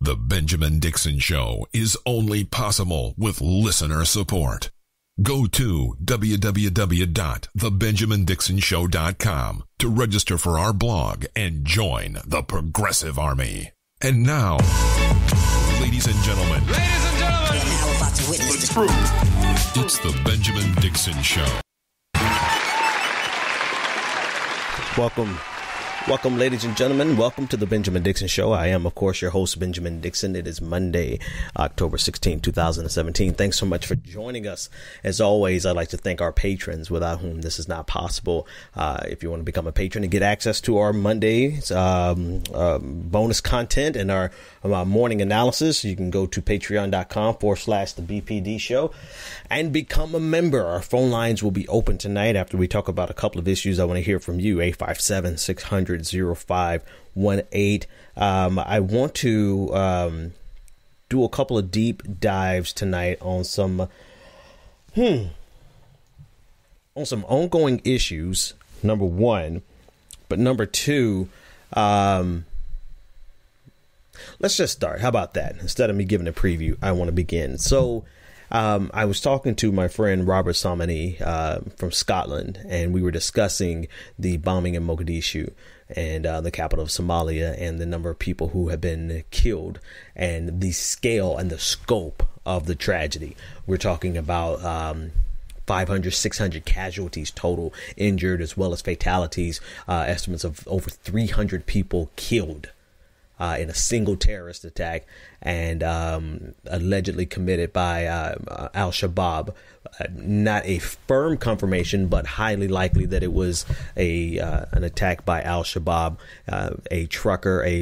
The Benjamin Dixon Show is only possible with listener support. Go to www.thebenjamindixonshow.com to register for our blog and join the Progressive Army. And now, ladies and gentlemen. We are now about to witness the truth. It's the Benjamin Dixon Show. Welcome, ladies and gentlemen. Welcome to the Benjamin Dixon Show. I am, of course, your host, Benjamin Dixon. It is Monday, October 16, 2017. Thanks so much for joining us. As always, I'd like to thank our patrons without whom this is not possible. If you want to become a patron and get access to our Monday's bonus content and our morning analysis, you can go to patreon.com/the BPD Show and become a member. Our phone lines will be open tonight after we talk about a couple of issues. I want to hear from you. 857-600-0518. I want to do a couple of deep dives tonight on some ongoing issues, number one. But number two, let's just start. How about that? Instead of me giving a preview, I want to begin. So I was talking to my friend Robert Somani from Scotland, and we were discussing the bombing in Mogadishu and the capital of Somalia and the number of people who have been killed and the scale and the scope of the tragedy. We're talking about 500, 600 casualties total injured, as well as fatalities, estimates of over 300 people killed in a single terrorist attack, and allegedly committed by Al-Shabaab. Not a firm confirmation, but highly likely that it was an attack by Al-Shabaab. A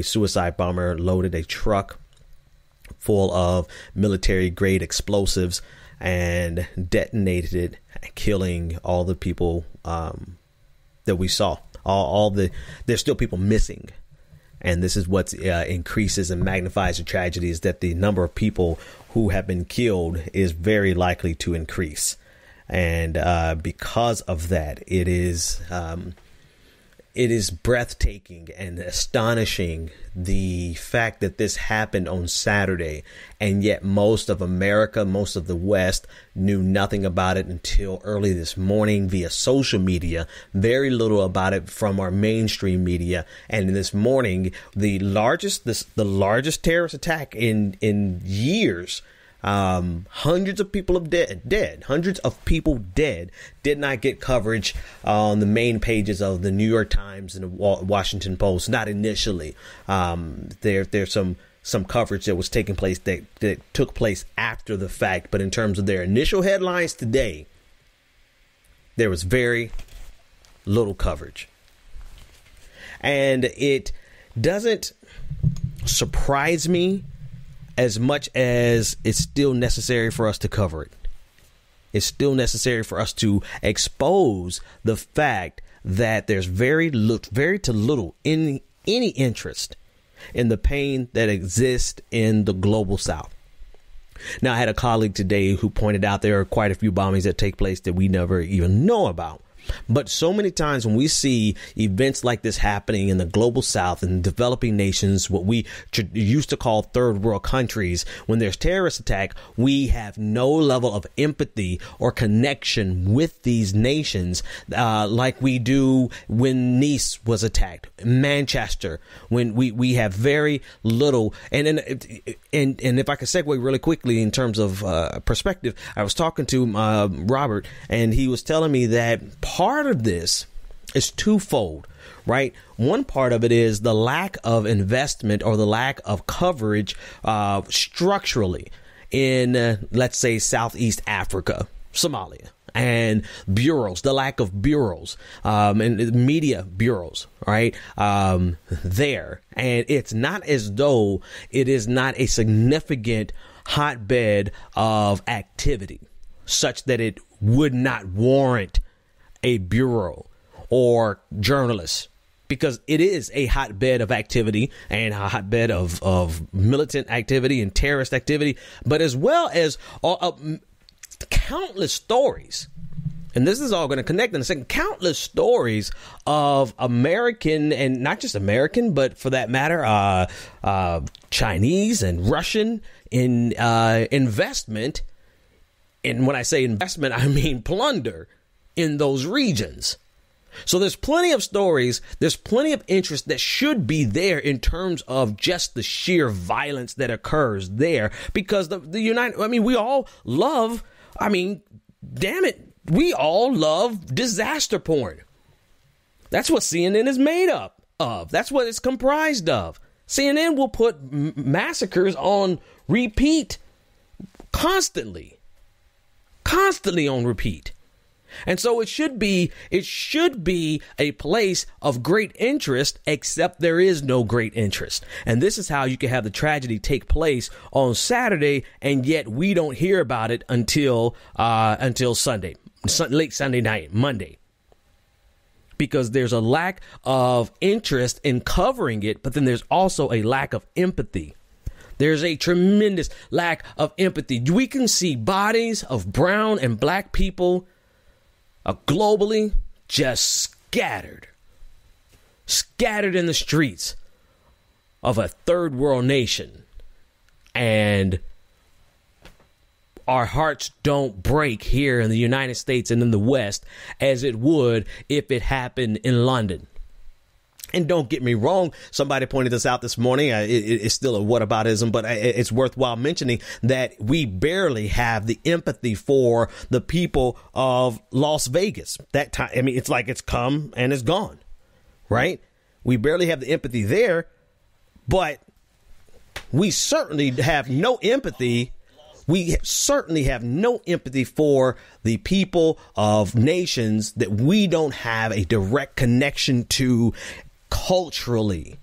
suicide bomber loaded a truck full of military-grade explosives and detonated it, killing all the people that we saw. There's still people missing. And this is what increases and magnifies the tragedy, is that the number of people who have been killed is very likely to increase. And because of that, it is breathtaking and astonishing, the fact that this happened on Saturday, and yet most of America, most of the West, knew nothing about it until early this morning via social media. Very little about it from our mainstream media. And this morning, the largest terrorist attack in years. Hundreds of people have dead. Hundreds of people dead. Did not get coverage on the main pages of the New York Times and the Washington Post. Not initially. There's some coverage that was taking place that took place after the fact. But in terms of their initial headlines today, there was very little coverage. And it doesn't surprise me as much as it's still necessary for us to cover it. It's still necessary for us to expose the fact that there's very to little any interest in the pain that exists in the global South. Now, I had a colleague today who pointed out there are quite a few bombings that take place that we never even know about. But so many times when we see events like this happening in the global South and developing nations, what we used to call third world countries, when there's terrorist attack, we have no level of empathy or connection with these nations like we do when Nice was attacked, Manchester, when we have very little. And if I could segue really quickly in terms of perspective, I was talking to Robert, and he was telling me that part of this is twofold, right? One part of it is the lack of investment or the lack of coverage structurally in, let's say, Southeast Africa, Somalia, and bureaus, the lack of bureaus and media bureaus, right, there. And it's not as though it is not a significant hotbed of activity such that it would not warrant a bureau or journalists, because it is a hotbed of activity and a hotbed of militant activity and terrorist activity, but as well as countless stories and this is all going to connect in a second, countless stories of American, and not just American, but for that matter, Chinese and Russian investment. And when I say investment, I mean plunder in those regions. So there's plenty of stories. There's plenty of interest that should be there in terms of just the sheer violence that occurs there, because we all love, damn it, we all love disaster porn. That's what CNN is made up of. That's what it's comprised of. CNN will put massacres on repeat constantly on repeat. And so it should be a place of great interest, except there is no great interest. And this is how you can have the tragedy take place on Saturday, and yet we don't hear about it until Sunday, late Sunday night, Monday. Because there's a lack of interest in covering it, but then there's also a lack of empathy. There's a tremendous lack of empathy. We can see bodies of brown and black people globally just scattered in the streets of a third world nation. And our hearts don't break here in the United States and in the West as it would if it happened in London. And don't get me wrong, somebody pointed this out this morning. It's still a whataboutism, but it's worthwhile mentioning that we barely have the empathy for the people of Las Vegas. That time, it's like it's come and it's gone, right? We barely have the empathy there, but we certainly have no empathy. We certainly have no empathy for the people of nations that we don't have a direct connection to culturally.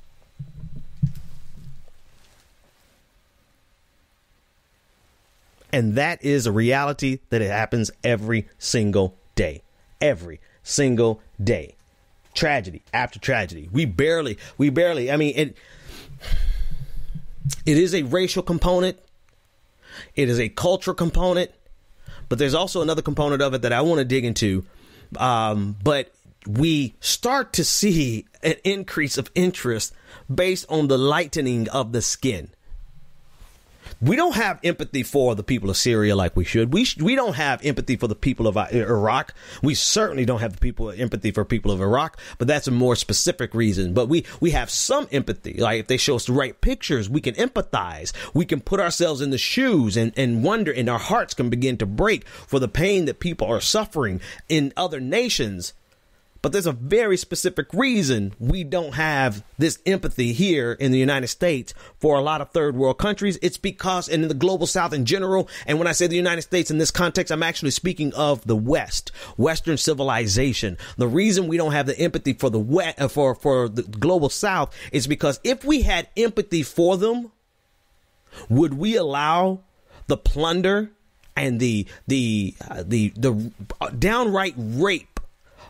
And that is a reality that it happens every single day. Every single day. Tragedy after tragedy. We barely, it is a racial component. It is a cultural component. But there's also another component of it that I want to dig into. But we start to see an increase of interest based on the lightening of the skin. We don't have empathy for the people of Syria like we should. We don't have empathy for the people of Iraq. We certainly don't have empathy for people of Iraq, but that's a more specific reason. But we have some empathy. Like if they show us the right pictures, we can empathize. We can put ourselves in the shoes and wonder, and our hearts can begin to break for the pain that people are suffering in other nations. But there's a very specific reason we don't have this empathy here in the United States for a lot of third world countries. It's because, and in the global South in general, and when I say the United States in this context, I'm actually speaking of the West, Western civilization. The reason we don't have the empathy for the global South is because if we had empathy for them, would we allow the plunder and the downright rape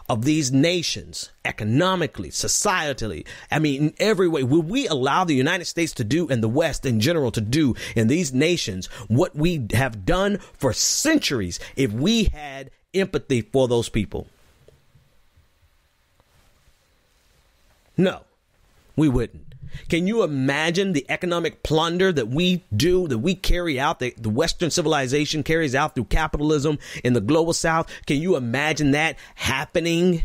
of these nations, economically, societally, in every way? Would we allow the United States to do, and the West in general to do in these nations what we have done for centuries if we had empathy for those people? No, we wouldn't. Can you imagine the economic plunder that we do, that we carry out, that the Western civilization carries out through capitalism in the global South? Can you imagine that happening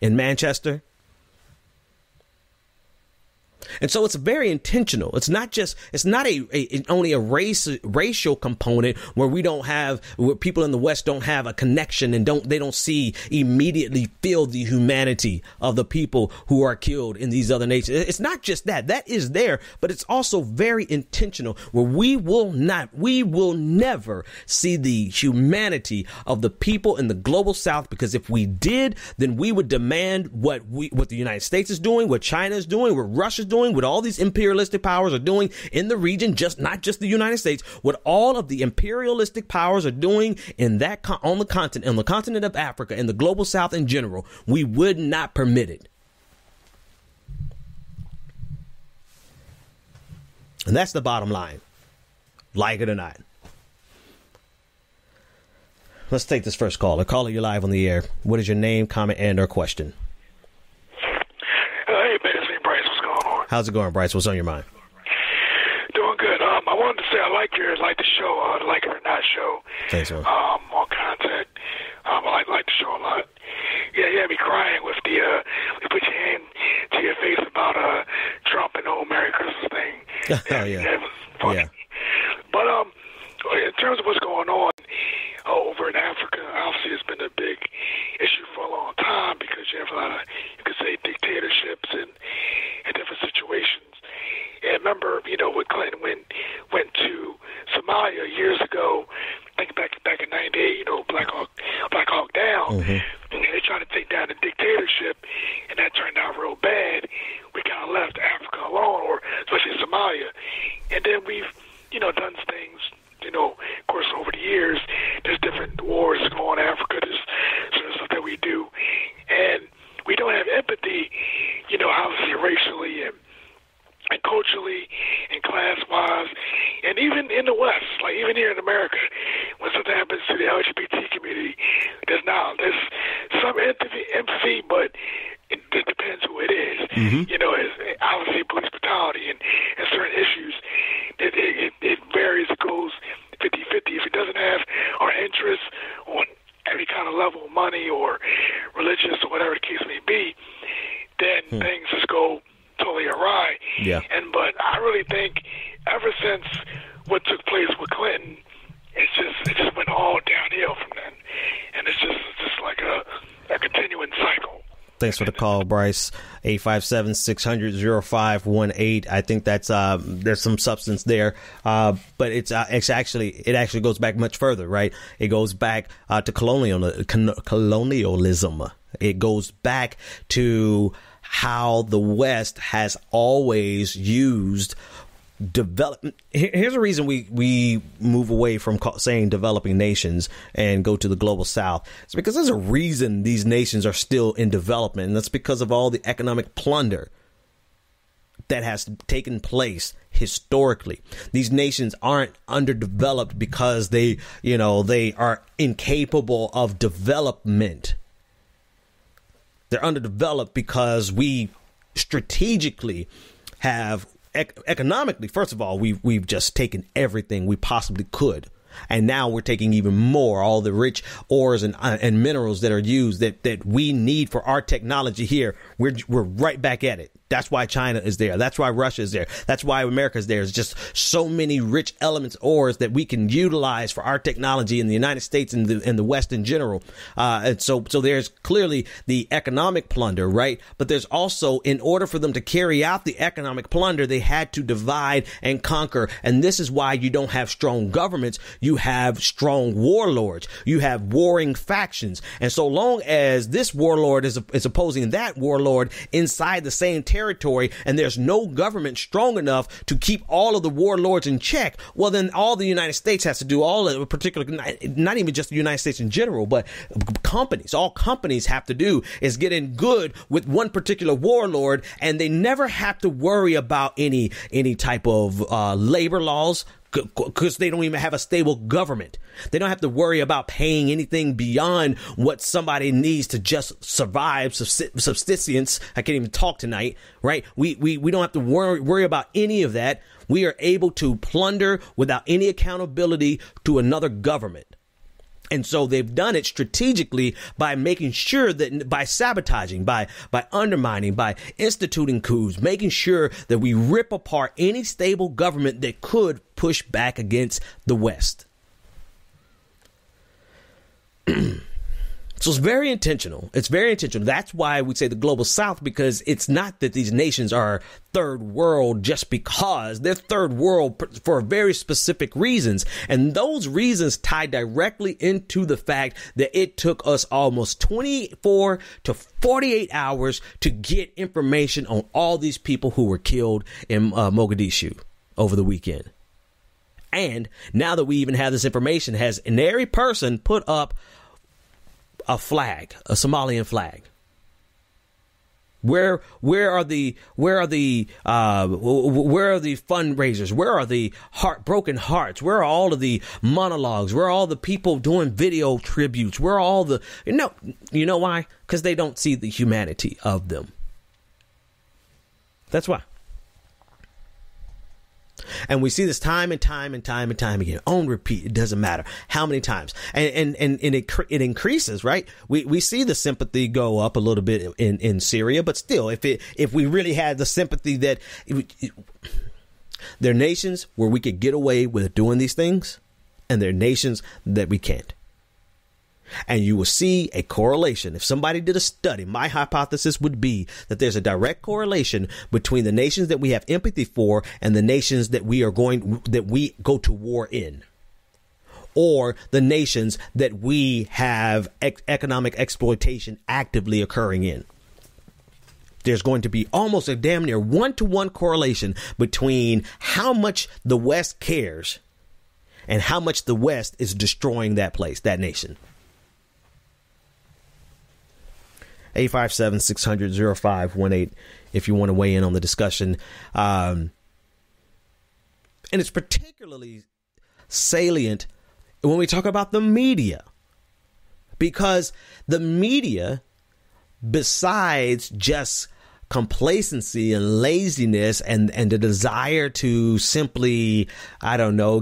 in Manchester? And so it's very intentional. It's not only a racial component where people in the West don't have a connection and they don't immediately feel the humanity of the people who are killed in these other nations. It's not just that is there, but it's also very intentional, where we will never see the humanity of the people in the global South, because if we did, then we would demand what the United States is doing, what China is doing, what Russia is doing, what all these imperialistic powers are doing in the region, not just the United States, what all of the imperialistic powers are doing on the continent of Africa, in the global South in general. We would not permit it. And that's the bottom line, like it or not. Let's take this first caller. Caller, you're live on the air. What is your name, comment, and or question? Hey, man, it's me, Bryce. What's going on? How's it going, Bryce? What's on your mind? Doing good. I wanted to say I like the show, Like It or Not show. Thanks, man. On content. I like the show a lot. Yeah, you had me crying with the you put your hand to your face about Trump and the whole Merry Christmas thing. Oh, yeah. That was funny. Yeah. But in terms of what's going on over in Africa, obviously it's been a big issue for a long time because you have a lot of, you could say, dictatorships and different situations. And remember, when Clinton went to Somalia years ago, I think back in '98, Black Hawk Down, and they tried to take down the dictatorship, and that turned out real bad. We kind of left Africa alone, or especially Somalia, and then we've done things. Of course, over the years, there's different wars going on in Africa. There's certain stuff that we do, and we don't have empathy, obviously racially and culturally and class-wise, and even in the West, like even here in America, when something happens to the LGBT community, there's some empathy, but it depends who it is. It's obviously police brutality and certain issues. It varies. It goes 50-50. If it doesn't have our interests on every kind of level of money or religious or whatever the case may be, then things just go totally awry. Yeah. But I really think ever since what took place with Clinton, it just went all downhill from then, and it's just like a continuing cycle. Thanks for the call, Bryce. 857-600-0518. I think that's there's some substance there, but it actually goes back much further, right? It goes back to colonialism. It goes back to how the West has always used development. Here's a reason we move away from saying developing nations and go to the global South. It's because there's a reason these nations are still in development, and that's because of all the economic plunder that has taken place historically. These nations aren't underdeveloped because they are incapable of development. They're underdeveloped because we strategically have economically, first of all, we've just taken everything we possibly could. And now we're taking even more, all the rich ores and minerals that are used that we need for our technology here. We're right back at it. That's why China is there. That's why Russia is there. That's why America is there. It's just so many rich elements, ores that we can utilize for our technology in the United States and the West in general. And so there's clearly the economic plunder, right? But there's also, in order for them to carry out the economic plunder, they had to divide and conquer. And this is why you don't have strong governments. You have strong warlords. You have warring factions. And so long as this warlord is opposing that warlord inside the same territory, and there's no government strong enough to keep all of the warlords in check, well, then all the United States has to do, all of particular, not even just the United States in general, but all companies have to do is get in good with one particular warlord, and they never have to worry about any type of labor laws, because they don't even have a stable government. They don't have to worry about paying anything beyond what somebody needs to just survive, subsistence. I can't even talk tonight, right? We don't have to worry about any of that. We are able to plunder without any accountability to another government. And so they've done it strategically by making sure that by sabotaging, by undermining, by instituting coups, making sure that we rip apart any stable government that could push back against the West. So it's very intentional. It's very intentional. That's why we say the global South, because it's not that these nations are third world just because they're third world for very specific reasons. And those reasons tie directly into the fact that it took us almost 24 to 48 hours to get information on all these people who were killed in Mogadishu over the weekend. And now that we even have this information, has every person put up a flag, a Somalian flag. Where are the fundraisers? Where are the broken hearts? Where are all of the monologues? Where are all the people doing video tributes? Where are all the, you know why? Because they don't see the humanity of them. That's why. And we see this time and time again, on repeat. It doesn't matter how many times, and it increases, right? We see the sympathy go up a little bit in Syria, but still, if we really had the sympathy that there are nations where we could get away with doing these things, and there are nations that we can't. And you will see a correlation. If somebody did a study, my hypothesis would be that there's a direct correlation between the nations that we have empathy for and the nations that we go to war in, or the nations that we have economic exploitation actively occurring in. There's going to be almost a damn near 1-to-1 correlation between how much the West cares and how much the West is destroying that place, that nation. 857-600-0518 if you want to weigh in on the discussion. And it's particularly salient when we talk about the media, because the media, besides just complacency and laziness and the desire to simply,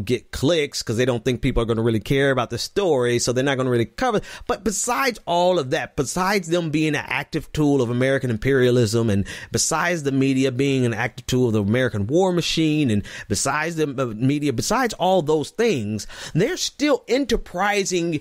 get clicks because they don't think people are going to really care about the story, so they're not going to really cover. But besides all of that, besides them being an active tool of American imperialism, and besides the media being an active tool of the American war machine, and besides the media, besides all those things, they're still enterprising.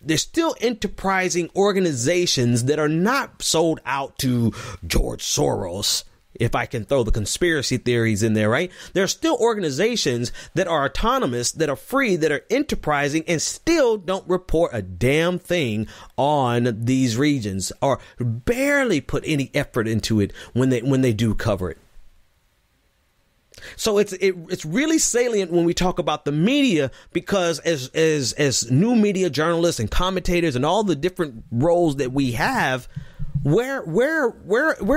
There's still enterprising organizations that are not sold out to George Soros, if I can throw the conspiracy theories in there, right? There are still organizations that are autonomous, that are free, that are enterprising, and still don't report a damn thing on these regions, or barely put any effort into it when they do cover it. So it's really salient when we talk about the media, because as new media journalists and commentators and all the different roles that we have, where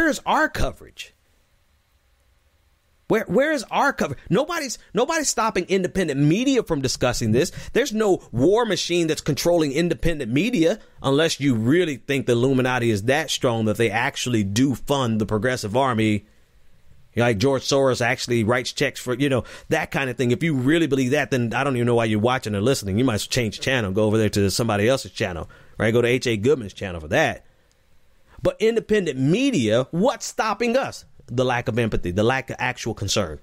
is our coverage? Where is our coverage? Nobody's stopping independent media from discussing this. There's no war machine that's controlling independent media, unless you really think the Illuminati is that strong that they actually do fund the Progressive Army. Like George Soros actually writes checks for, that kind of thing. If you really believe that, then I don't even know why you're watching or listening. You might change channel, go over there to somebody else's channel, right? Go to H.A. Goodman's channel for that. But independent media, what's stopping us? The lack of empathy, the lack of actual concern.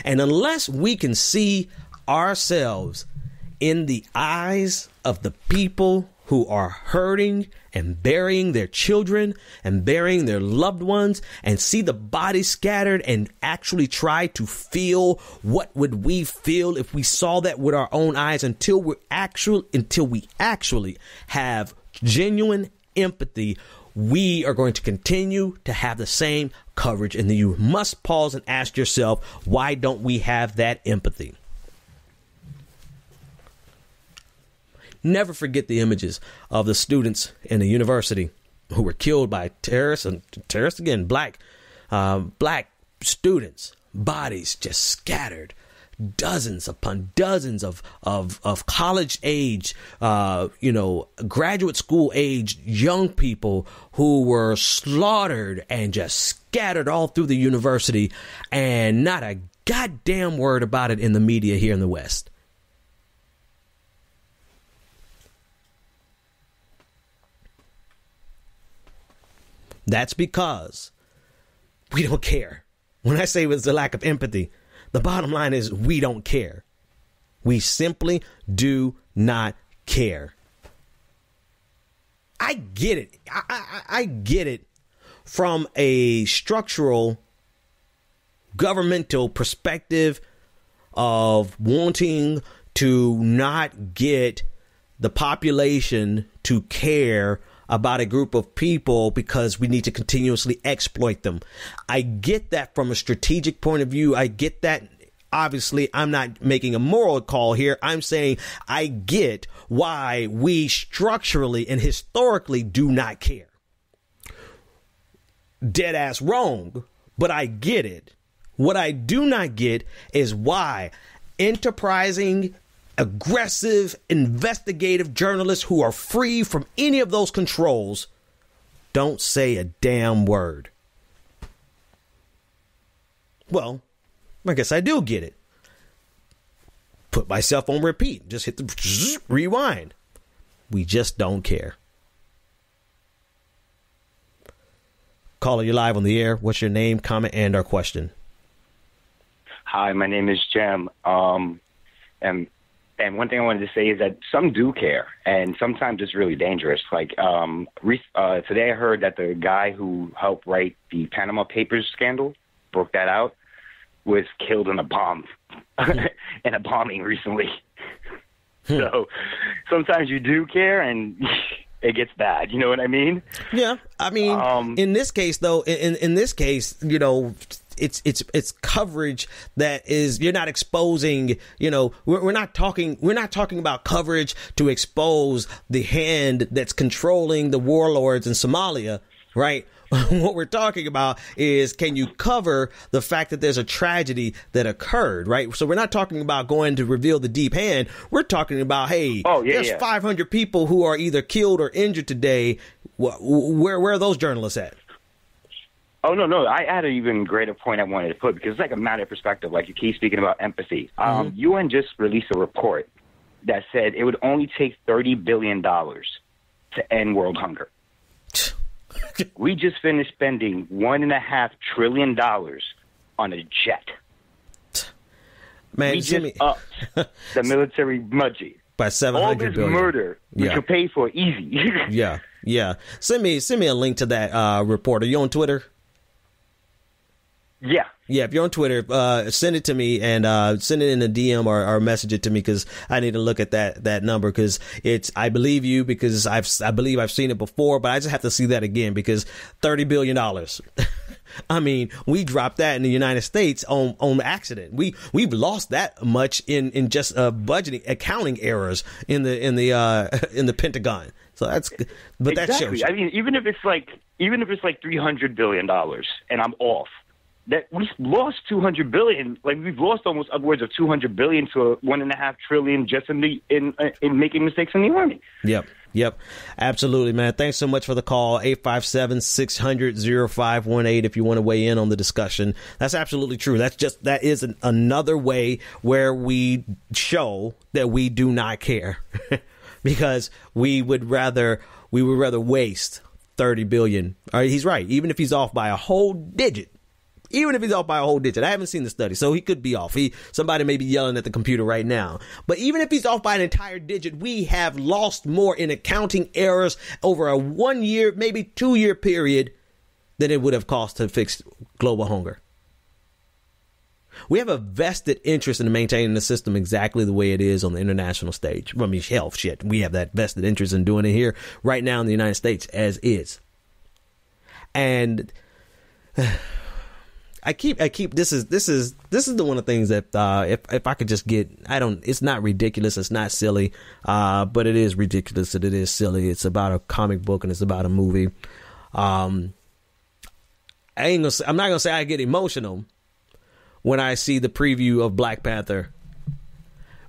And unless we can see ourselves in the eyes of the people who are hurting and burying their children and burying their loved ones, and see the bodies scattered, and actually try to feel what would we feel if we saw that with our own eyes, until we actually have genuine empathy, we are going to continue to have the same coverage. And then you must pause and ask yourself, why don't we have that empathy? Never forget the images of the students in the university who were killed by terrorists, and terrorists again, black students, bodies just scattered, dozens upon dozens of college age, graduate school age young people who were slaughtered and just scattered all through the university, and not a goddamn word about it in the media here in the West. That's because we don't care. When I say it's the lack of empathy, the bottom line is we don't care. We simply do not care. I get it. I get it from a structural governmental perspective of wanting to not get the population to care about a group of people because we need to continuously exploit them. I get that from a strategic point of view. I get that obviously I'm not making a moral call here. I'm saying I get why we structurally and historically do not care. Dead ass wrong, but I get it. What I do not get is why enterprising, aggressive, investigative journalists who are free from any of those controls don't say a damn word. Well, I guess I do get it. Put myself on repeat. Just hit the rewind. We just don't care. Caller, you're live on the air. What's your name, comment, and our question? Hi, my name is Jem. And one thing I wanted to say is that some do care, and sometimes it's really dangerous. Like today I heard that the guy who helped write the Panama Papers scandal, broke that out, was killed in a bomb, in a bombing recently. So sometimes you do care, and it gets bad. You know what I mean? Yeah. I mean, in this case, though, in this case, you know, it's coverage that is, you're not exposing, you know, we're not talking about coverage to expose the hand that's controlling the warlords in Somalia, right? What we're talking about is, can you cover the fact that there's a tragedy that occurred, right? So we're not talking about going to reveal the deep hand. We're talking about, hey, there's 500 people who are either killed or injured today. Where are those journalists at? Oh, no. I had an even greater point I wanted to put, because it's like a matter of perspective. Like, you keep speaking about empathy. UN just released a report that said it would only take $30 billion to end world hunger. We just finished spending $1.5 trillion on a jet. Man, we just upped the military budget by $700 billion. All this murder we could pay for easy. Yeah. Send me a link to that report. Are you on Twitter? Yeah, if you're on Twitter, send it to me and send it in a DM or message it to me, because I need to look at that number, because I believe you, because I believe I've seen it before, but I just have to see that again, because $30 billion. I mean, we dropped that in the United States on accident. We've lost that much in just budgeting, accounting errors in the Pentagon. So that shows. I mean, even if it's like $300 billion and I'm off, that we lost $200 billion. Like, we've lost almost upwards of $200 billion to $1.5 trillion just in making mistakes in the Army. Yep. Absolutely, man. Thanks so much for the call. 857-600-0518 if you want to weigh in on the discussion. That's absolutely true. That is another way where we show that we do not care, because we would rather waste $30 billion. All right, he's right. Even if he's off by a whole digit. I haven't seen the study, so he could be off. Somebody may be yelling at the computer right now. But even if he's off by an entire digit, we have lost more in accounting errors over a 1 year, maybe 2 year period than it would have cost to fix global hunger. We have a vested interest in maintaining the system exactly the way it is on the international stage. I mean, hell, shit. We have that vested interest in doing it here right now in the United States as is. And I keep this is the one of the things that if I could just get, it's not ridiculous, it's not silly, but it is ridiculous and it is silly. It's about a comic book and it's about a movie. I'm not gonna say I get emotional when I see the preview of Black Panther,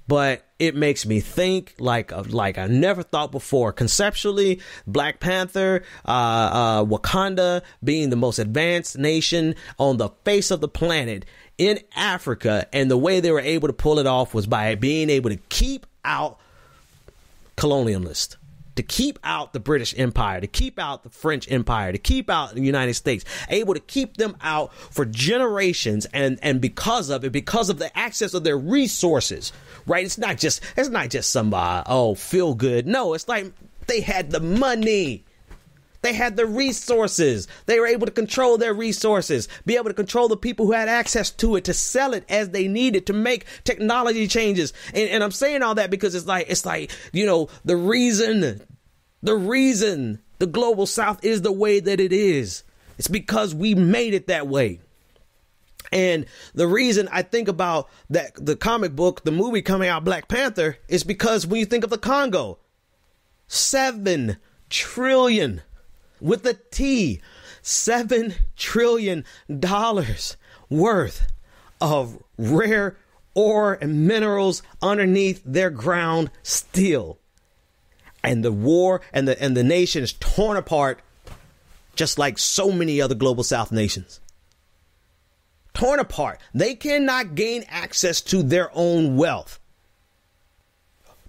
but it makes me think like I never thought before. Conceptually, Black Panther, Wakanda being the most advanced nation on the face of the planet in Africa, and the way they were able to pull it off was by being able to keep out colonialists, to keep out the British Empire, to keep out the French Empire, to keep out the United States, able to keep them out for generations, and because of the access of their resources, right? It's not just somebody, feel good. No, it's like they had the money. They had the resources. They were able to control their resources, be able to control the people who had access to it, to sell it as they needed, to make technology changes. And I'm saying all that because it's like, you know, the reason the global South is the way that it is. It's because we made it that way. And the reason I think about that, the comic book, the movie coming out, Black Panther, is because when you think of the Congo, 7 trillion with a T, $7 trillion worth of rare ore and minerals underneath their ground still. And the war and the nation is torn apart, just like so many other global South nations. Torn apart. They cannot gain access to their own wealth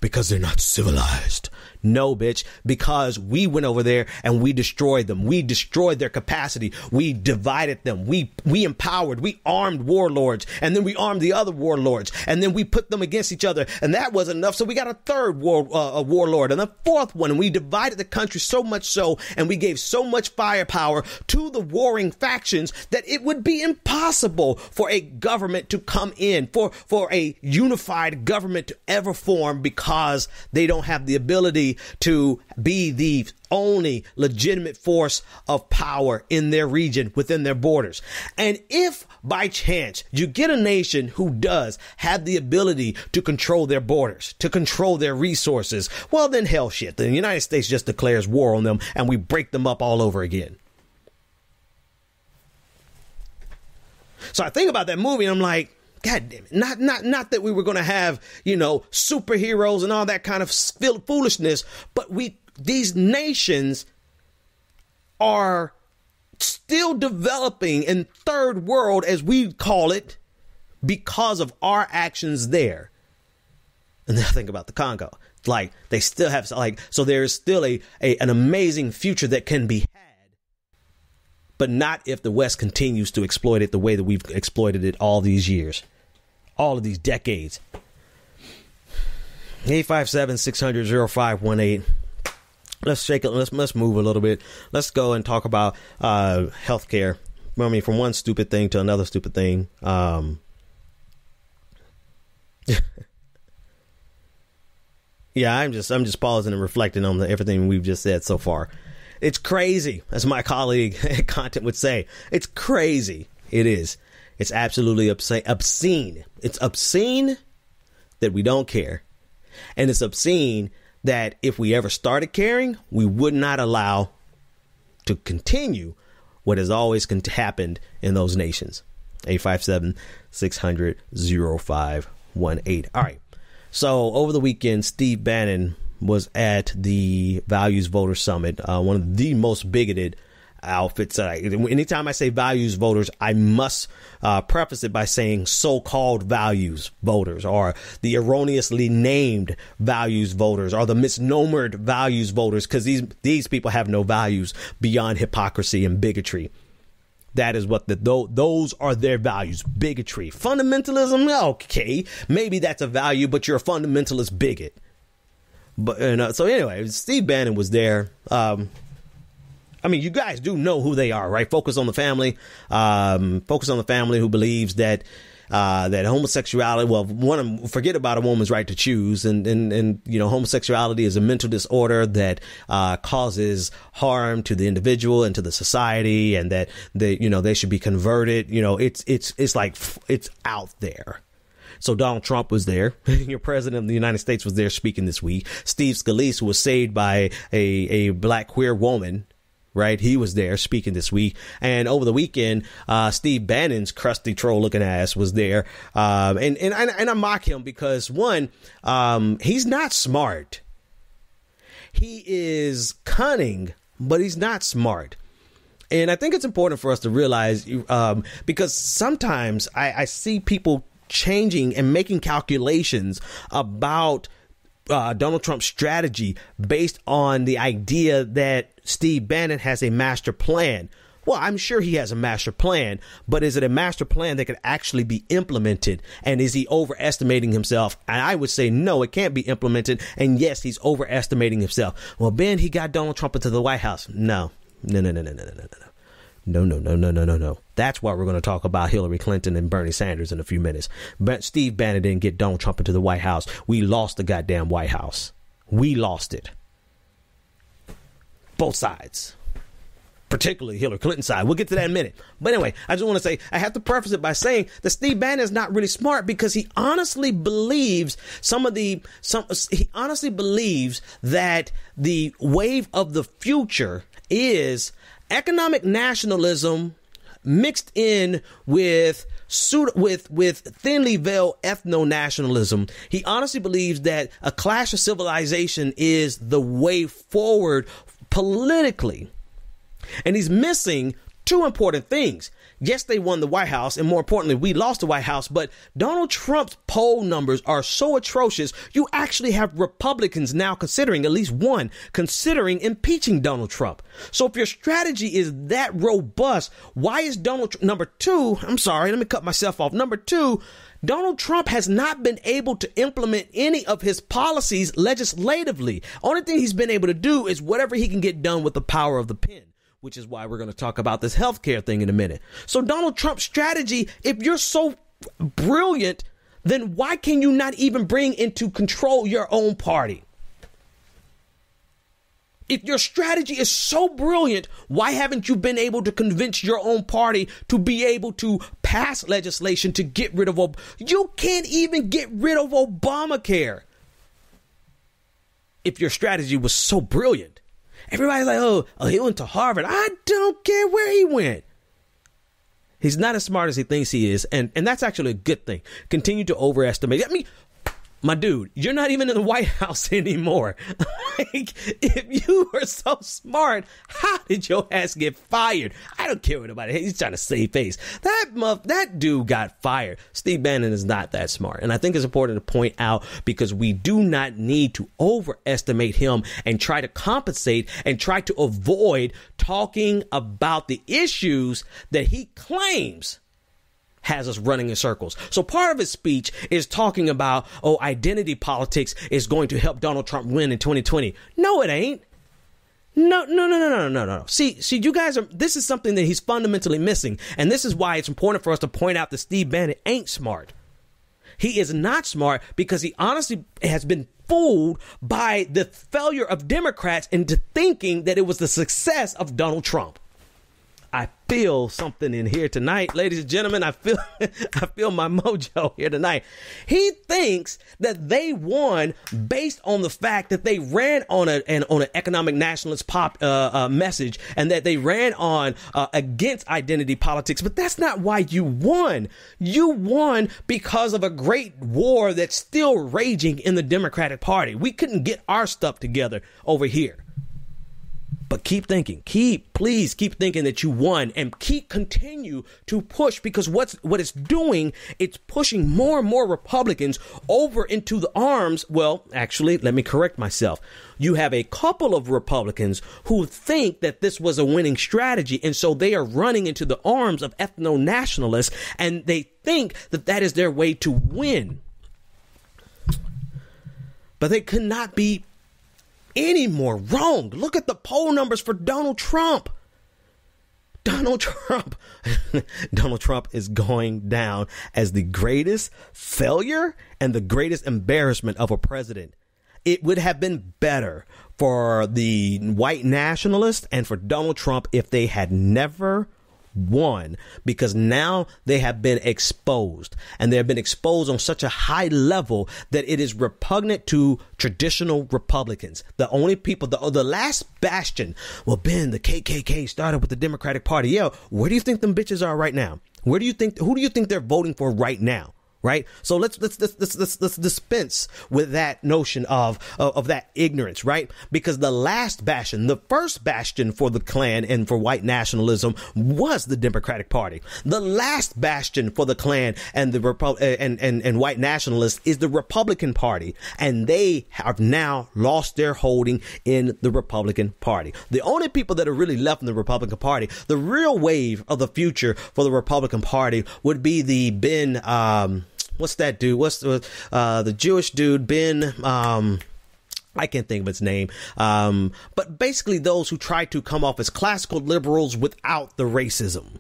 because they're not civilized. No, bitch, because we went over there and we destroyed them. We destroyed their capacity. We divided them. We empowered. We armed warlords, and then we armed the other warlords, and then we put them against each other. And that wasn't enough. So we got a third warlord and a fourth one. And we divided the country so much so, and we gave so much firepower to the warring factions that it would be impossible for a government to come in, for a unified government to ever form, because they don't have the ability to be the only legitimate force of power in their region, within their borders. And if by chance you get a nation who does have the ability to control their borders, to control their resources, well, then hell shit, the United States just declares war on them and we break them up all over again. So I think about that movie and I'm like, God damn it. Not that we were going to have, superheroes and all that kind of foolishness, but these nations are still developing in third world, as we call it, because of our actions there. And then I think about the Congo. Like, they still have, so there's still an amazing future that can be had, but not if the West continues to exploit it the way that we've exploited it all these years, all of these decades. 857-600-0518. Let's shake it. Let's move a little bit. Let's go and talk about healthcare. I mean, from one stupid thing to another stupid thing. Yeah, I'm just pausing and reflecting on everything we've just said so far. It's crazy, as my colleague at Content would say. It's crazy. It is. It's absolutely obscene. It's obscene that we don't care. And it's obscene that if we ever started caring, we would not allow to continue what has always happened in those nations. 857-600-0518. All right. So over the weekend, Steve Bannon was at the Values Voter Summit, one of the most bigoted outfits. Anytime I say values voters, I must preface it by saying so-called values voters, or the erroneously named values voters, or the misnomered values voters, because these people have no values beyond hypocrisy and bigotry. That is what those are their values. Bigotry, fundamentalism. Okay, maybe that's a value, but you're a fundamentalist bigot. But so anyway, Steve Bannon was there. I mean, you guys do know who they are, right? Focus on the family. Focus on the family, who believes that homosexuality, forget about a woman's right to choose, and homosexuality is a mental disorder that causes harm to the individual and to the society, and that they should be converted. It's out there. So Donald Trump was there. Your president of the United States was there speaking this week. Steve Scalise, who was saved by a black queer woman, right? He was there speaking this week. And over the weekend, Steve Bannon's crusty troll looking ass was there. And I mock him because, one, he's not smart. He is cunning, but he's not smart. And I think it's important for us to realize, because sometimes I see people changing and making calculations about Donald Trump's strategy based on the idea that Steve Bannon has a master plan. Well, I'm sure he has a master plan, but is it a master plan that could actually be implemented? And is he overestimating himself? And I would say no, it can't be implemented. And yes, he's overestimating himself. Well, Ben, he got Donald Trump into the White House. No. That's why we're going to talk about Hillary Clinton and Bernie Sanders in a few minutes. But Steve Bannon didn't get Donald Trump into the White House. We lost the goddamn White House. We lost it. Both sides. particularly Hillary Clinton's side. We'll get to that in a minute. But anyway, I just want to say, I have to preface it by saying that Steve Bannon is not really smart because he honestly believes he honestly believes that the wave of the future is economic nationalism mixed in with thinly veiled ethno-nationalism. He honestly believes that a clash of civilization is the way forward politically. And he's missing two important things. Yes, they won the White House, and more importantly, we lost the White House, but Donald Trump's poll numbers are so atrocious, you actually have Republicans now considering, at least one, considering impeaching Donald Trump. So if your strategy is that robust, why is number two, I'm sorry, let me cut myself off. Number two, Donald Trump has not been able to implement any of his policies legislatively. Only thing he's been able to do is whatever he can get done with the power of the pen, which is why we're going to talk about this healthcare thing in a minute. So Donald Trump's strategy, if you're so brilliant, then why can you not even bring into control your own party? If your strategy is so brilliant, why haven't you been able to convince your own party to be able to pass legislation to get rid of you can't even get rid of Obamacare. If your strategy was so brilliant. Everybody's like, oh, he went to Harvard. I don't care where he went. He's not as smart as he thinks he is. And that's actually a good thing. Continue to overestimate. I mean, my dude, you're not even in the White House anymore. Like, if you were so smart, how did your ass get fired? I don't care what about it. He's trying to save face. That dude got fired. Steve Bannon is not that smart. And I think it's important to point out because we do not need to overestimate him and try to compensate and try to avoid talking about the issues that he claims has us running in circles. So part of his speech is talking about, identity politics is going to help Donald Trump win in 2020. No, it ain't. No. See, you guys this is something that he's fundamentally missing. And this is why it's important for us to point out that Steve Bannon ain't smart. He is not smart because he honestly has been fooled by the failure of Democrats into thinking that it was the success of Donald Trump. I feel something in here tonight, ladies and gentlemen. I feel my mojo here tonight. He thinks that they won based on the fact that they ran on an economic nationalist message and that they ran on against identity politics. But that's not why you won. You won because of a great war that's still raging in the Democratic Party. We couldn't get our stuff together over here. But keep thinking, please keep thinking that you won and continue to push because what it's doing, it's pushing more and more Republicans over into the arms. Well, actually, let me correct myself. You have a couple of Republicans who think that this was a winning strategy. And so they are running into the arms of ethno-nationalists and they think that that is their way to win. But they could not be any more wrong. Look at the poll numbers for Donald Trump. Donald Trump is going down as the greatest failure and the greatest embarrassment of a president. It would have been better for the white nationalists and for Donald Trump if they had never won, because now they have been exposed and they have been exposed on such a high level that it is repugnant to traditional Republicans. The only people, the last bastion, well, Ben, the KKK started with the Democratic Party. Yeah, where do you think them bitches are right now? Who do you think they're voting for right now? Right. So let's dispense with that notion of that ignorance. Right. Because the last bastion, the first bastion for the Klan and for white nationalism was the Democratic Party. The last bastion for the Klan and the and white nationalists is the Republican Party. And they have now lost their holding in the Republican Party. The only people that are really left in the Republican Party, the real wave of the future for the Republican Party would be the what's that dude? What's the Jewish dude? Ben, I can't think of his name. But basically those who try to come off as classical liberals without the racism.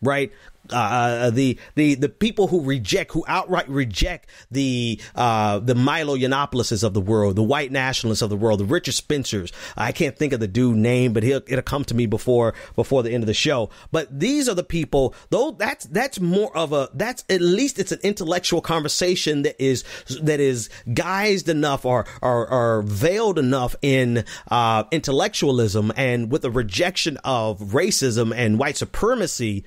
right? The people who outright reject the Milo Yiannopoulos of the world, the white nationalists of the world, the Richard Spencers. I can't think of the dude name, but it'll come to me before the end of the show. But these are the people, though that's more of that's at least it's an intellectual conversation that is guised enough or veiled enough in intellectualism and with a rejection of racism and white supremacy.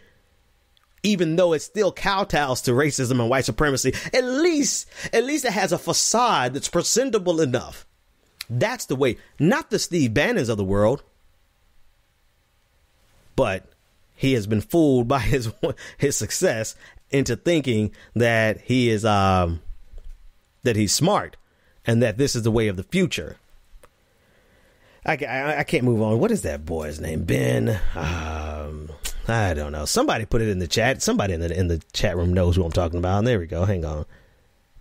Even though it still kowtows to racism and white supremacy, at least it has a facade that's presentable enough. That's the way, not the Steve Bannons of the world, but he has been fooled by his success into thinking that he is that he's smart and that this is the way of the future. I can't move on. What is that boy's name? Ben. I don't know. Somebody put it in the chat. Somebody in the chat room knows who I'm talking about. There we go. Hang on.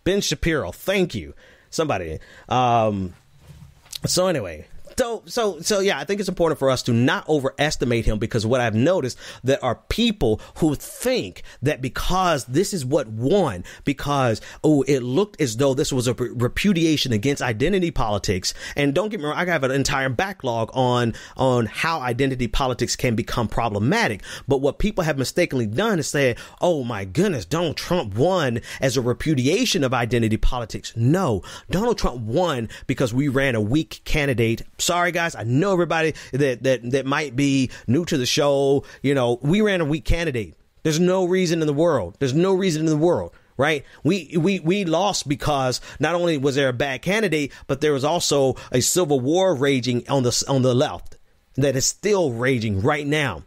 Ben Shapiro. Thank you. Somebody. So anyway. So yeah, I think it's important for us to not overestimate him, because what I've noticed, there are people who think that because this is what won, because, it looked as though this was a repudiation against identity politics. And don't get me wrong, I have an entire backlog on how identity politics can become problematic. But what people have mistakenly done is say, oh my goodness, Donald Trump won as a repudiation of identity politics. No, Donald Trump won because we ran a weak candidate. Sorry, guys. I know everybody that might be new to the show. We ran a weak candidate. There's no reason in the world. Right. We lost because not only was there a bad candidate, but there was also a civil war raging on the left that is still raging right now.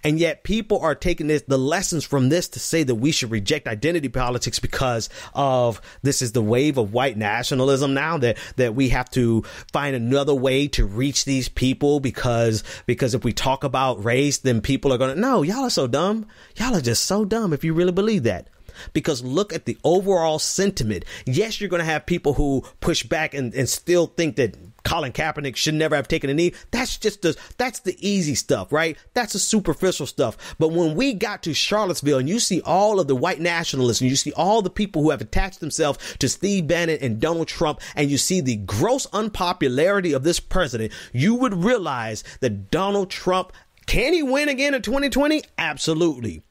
And yet people are taking the lessons from this to say that we should reject identity politics because of this is the wave of white nationalism now, that we have to find another way to reach these people because if we talk about race, then people are going to, no, y'all are so dumb. Y'all are just so dumb if you really believe that. Because look at the overall sentiment. Yes, you're going to have people who push back and still think that Colin Kaepernick should never have taken a knee. That's the easy stuff, right? That's the superficial stuff. But when we got to Charlottesville and you see all of the white nationalists and you see all the people who have attached themselves to Steve Bannon and Donald Trump, and you see the gross unpopularity of this president, you would realize that Donald Trump, can he win again in 2020? Absolutely.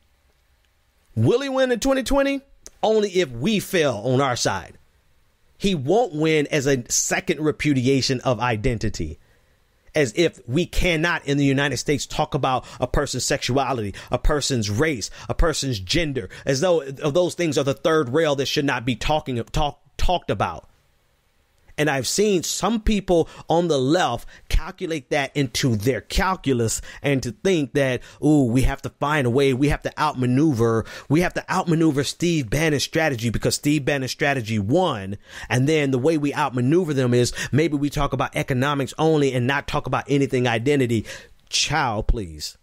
Will he win in 2020? Only if we fail on our side. He won't win as a second repudiation of identity. As if we cannot in the United States talk about a person's sexuality, a person's race, a person's gender, as though those things are the third rail that should not be talked about. And I've seen some people on the left calculate that into their calculus and to think that, we have to find a way. We have to outmaneuver Steve Bannon's strategy because Steve Bannon's strategy won. And then the way we outmaneuver them is maybe we talk about economics only and not talk about anything identity. Child, please.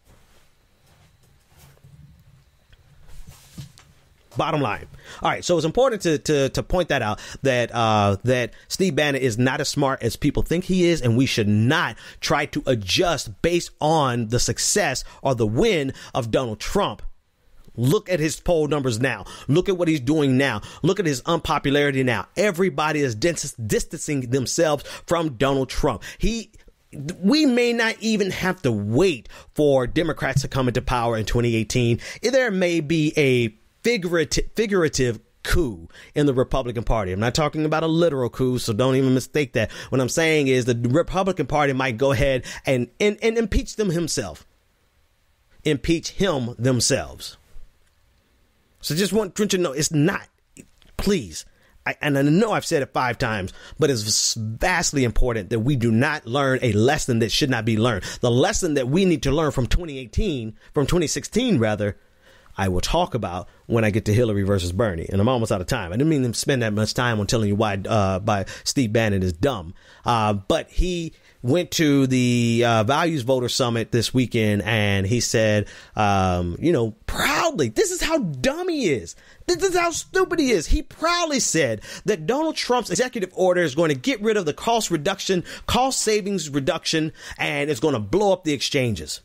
Bottom line. All right. So it's important to point that out, that Steve Bannon is not as smart as people think he is. And we should not try to adjust based on the success or the win of Donald Trump. Look at his poll numbers now. Look at what he's doing now. Look at his unpopularity now. Everybody is distancing themselves from Donald Trump. We may not even have to wait for Democrats to come into power in 2018. There may be a figurative coup in the Republican Party. I'm not talking about a literal coup, so don't even mistake that. What I'm saying is the Republican Party might go ahead and impeach them himself. Impeach him themselves. So just want you to know, it's not, please. And I know I've said it 5 times, but it's vastly important that we do not learn a lesson that should not be learned. The lesson that we need to learn from 2016 rather, I will talk about when I get to Hillary versus Bernie. And I'm almost out of time. I didn't mean to spend that much time on telling you why Steve Bannon is dumb. But he went to the Values Voter Summit this weekend and he said, proudly, this is how dumb he is. This is how stupid he is. He proudly said that Donald Trump's executive order is going to get rid of the cost savings reduction, and it's going to blow up the exchanges.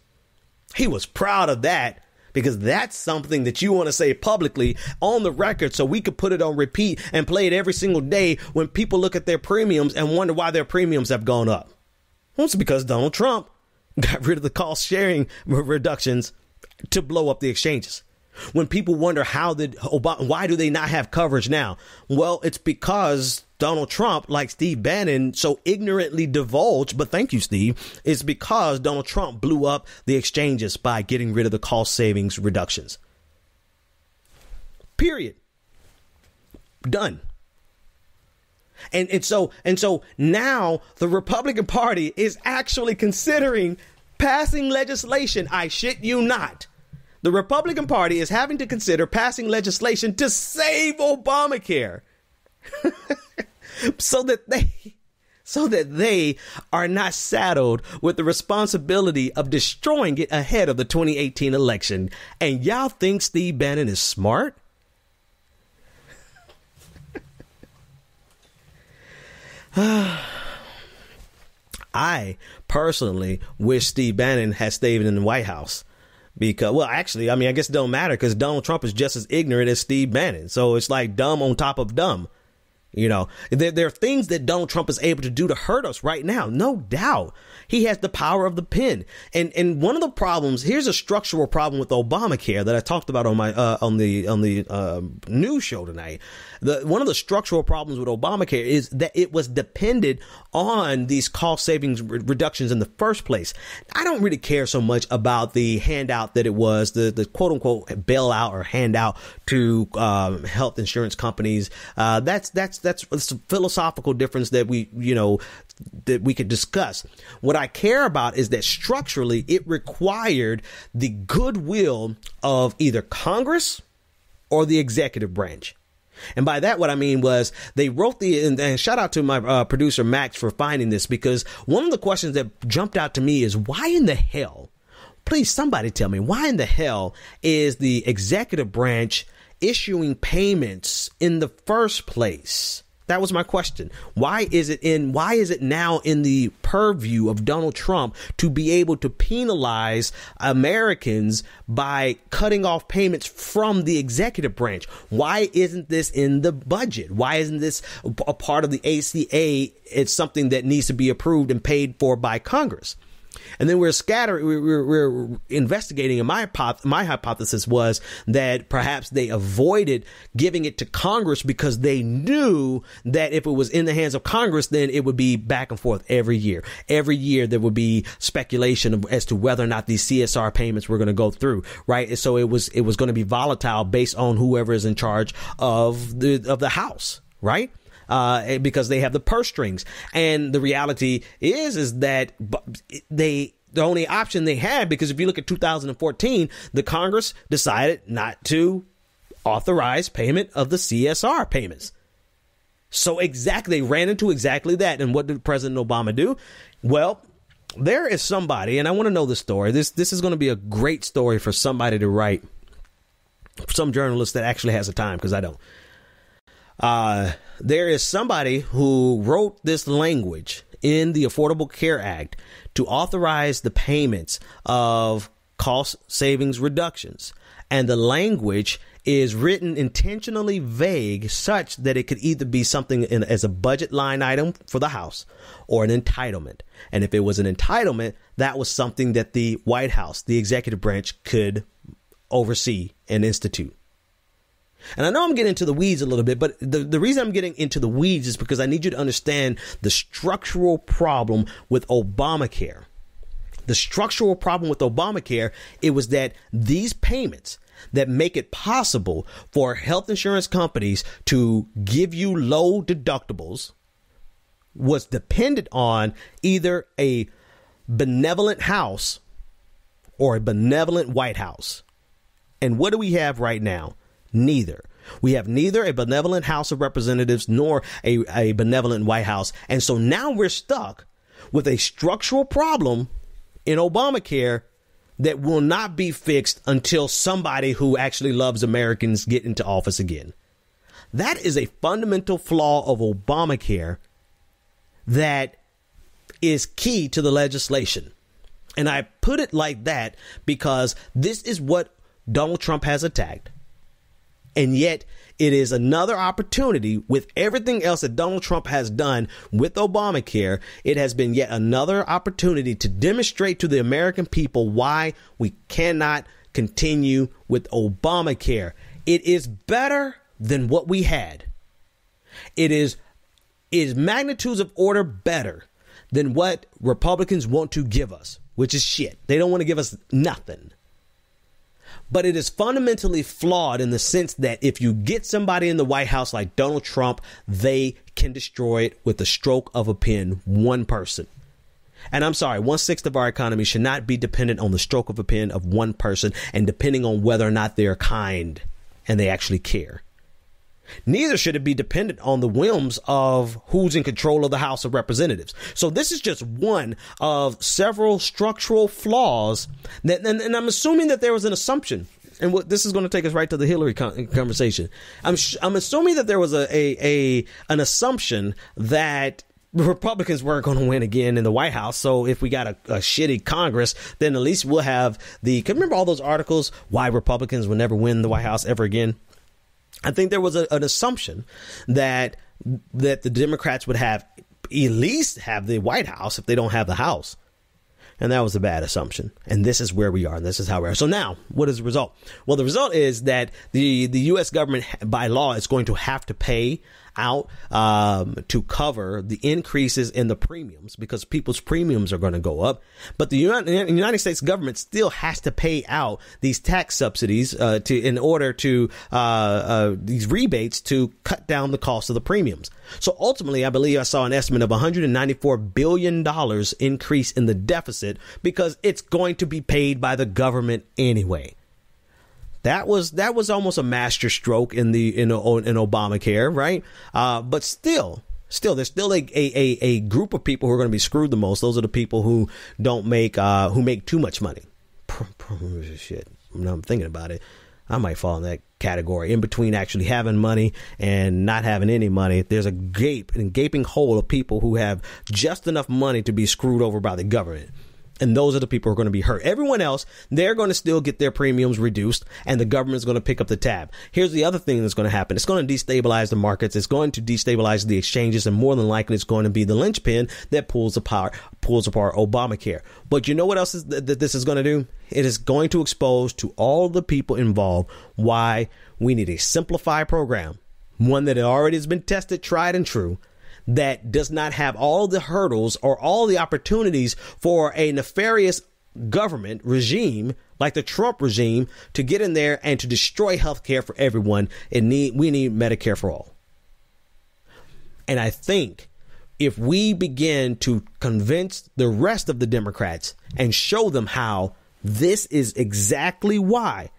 He was proud of that. because that's something that you want to say publicly on the record so we could put it on repeat and play it every single day when people look at their premiums and wonder why their premiums have gone up. Well, it's because Donald Trump got rid of the cost sharing reductions to blow up the exchanges. When people wonder why do they not have coverage now? Well, it's because Donald Trump, like Steve Bannon, so ignorantly divulged, but thank you, Steve, it's because Donald Trump blew up the exchanges by getting rid of the cost savings reductions. Period. Done. And so now the Republican Party is actually considering passing legislation. I shit you not. The Republican Party is having to consider passing legislation to save Obamacare so that they are not saddled with the responsibility of destroying it ahead of the 2018 election. And y'all think Steve Bannon is smart? I personally wish Steve Bannon had stayed in the White House. Because, well, actually, I mean, I guess it don't matter because Donald Trump is just as ignorant as Steve Bannon. So it's like dumb on top of dumb. You know, there are things that Donald Trump is able to do to hurt us right now. No doubt. He has the power of the pen. And one of the problems, here's a structural problem with Obamacare that I talked about on my on the news show tonight. One of the structural problems with Obamacare is that it was dependent on these cost savings reductions in the first place. I don't really care so much about the handout that it was, the quote unquote bailout or handout to health insurance companies. That's a philosophical difference that we could discuss. What I care about is that structurally it required the goodwill of either Congress or the executive branch. And by that, what I mean was they wrote and shout out to my producer, Max, for finding this, because one of the questions that jumped out to me is why in the hell, please somebody tell me, why in the hell is the executive branch issuing payments in the first place? That was my question. Why is it now in the purview of Donald Trump to be able to penalize Americans by cutting off payments from the executive branch? Why isn't this in the budget? Why isn't this a part of the ACA? It's something that needs to be approved and paid for by Congress. And then we're investigating, and my hypothesis was that perhaps they avoided giving it to Congress because they knew that if it was in the hands of Congress, then it would be back and forth every year. Every year there would be speculation as to whether or not these CSR payments were going to go through, right? So it was going to be volatile based on whoever is in charge of the House, right? Because they have the purse strings. And the reality is that the only option they had, because if you look at 2014, the Congress decided not to authorize payment of the CSR payments. So they ran into exactly that. And what did President Obama do? Well, there is somebody, and I want to know the story. This is going to be a great story for somebody to write, some journalist that actually has the time, because I don't. There is somebody who wrote this language in the Affordable Care Act to authorize the payments of cost savings reductions. And the language is written intentionally vague such that it could either be something as a budget line item for the House or an entitlement. And if it was an entitlement, that was something that the White House, the executive branch, could oversee and institute. And I know I'm getting into the weeds a little bit, but the reason I'm getting into the weeds is because I need you to understand the structural problem with Obamacare. The structural problem with Obamacare, it was that these payments that make it possible for health insurance companies to give you low deductibles was dependent on either a benevolent House or a benevolent White House. And what do we have right now? Neither. We have neither a benevolent House of Representatives nor a benevolent White House. And so now we're stuck with a structural problem in Obamacare that will not be fixed until somebody who actually loves Americans get into office again. That is a fundamental flaw of Obamacare that is key to the legislation. And I put it like that because this is what Donald Trump has attacked. And yet it is another opportunity with everything else that Donald Trump has done with Obamacare. It has been yet another opportunity to demonstrate to the American people why we cannot continue with Obamacare. It is better than what we had. It is magnitudes of order better than what Republicans want to give us, which is shit. They don't want to give us nothing. But it is fundamentally flawed in the sense that if you get somebody in the White House like Donald Trump, they can destroy it with the stroke of a pen, one person. And I'm sorry, 1/6 of our economy should not be dependent on the stroke of a pen of one person and depending on whether or not they're kind and they actually care. Neither should it be dependent on the whims of who's in control of the House of Representatives. So this is just one of several structural flaws that, and I'm assuming that there was an assumption, and what this is going to take us right to the Hillary conversation. I'm assuming that there was an assumption that Republicans weren't going to win again in the White House. So if we got a shitty Congress, then at least we'll have remember all those articles, why Republicans will never win the White House ever again? I think there was an assumption that the Democrats would at least have the White House if they don't have the House. And that was a bad assumption. And this is where we are. And this is how we are. So now, what is the result? Well, the result is that the U.S. government, by law, is going to have to pay out to cover the increases in the premiums because people's premiums are going to go up. But the United States government still has to pay out these tax subsidies in order to these rebates to cut down the cost of the premiums. So ultimately, I believe I saw an estimate of $194 billion increase in the deficit because it's going to be paid by the government anyway. That was almost a master stroke in Obamacare, right? But still, there's still a group of people who are going to be screwed the most. Those are the people who make too much money. Shit. Now I'm thinking about it. I might fall in that category. In between actually having money and not having any money, there's a gaping hole of people who have just enough money to be screwed over by the government. And those are the people who are going to be hurt. Everyone else, they're going to still get their premiums reduced and the government's going to pick up the tab. Here's the other thing that's going to happen. It's going to destabilize the markets. It's going to destabilize the exchanges. And more than likely, it's going to be the linchpin that pulls apart Obamacare. But you know what else that this is going to do? It is going to expose to all the people involved why we need a simplified program, one that already has been tested, tried and true, that does not have all the hurdles or all the opportunities for a nefarious government regime like the Trump regime to get in there and to destroy health care for everyone. We need Medicare for all. And I think if we begin to convince the rest of the Democrats and show them how this is exactly why,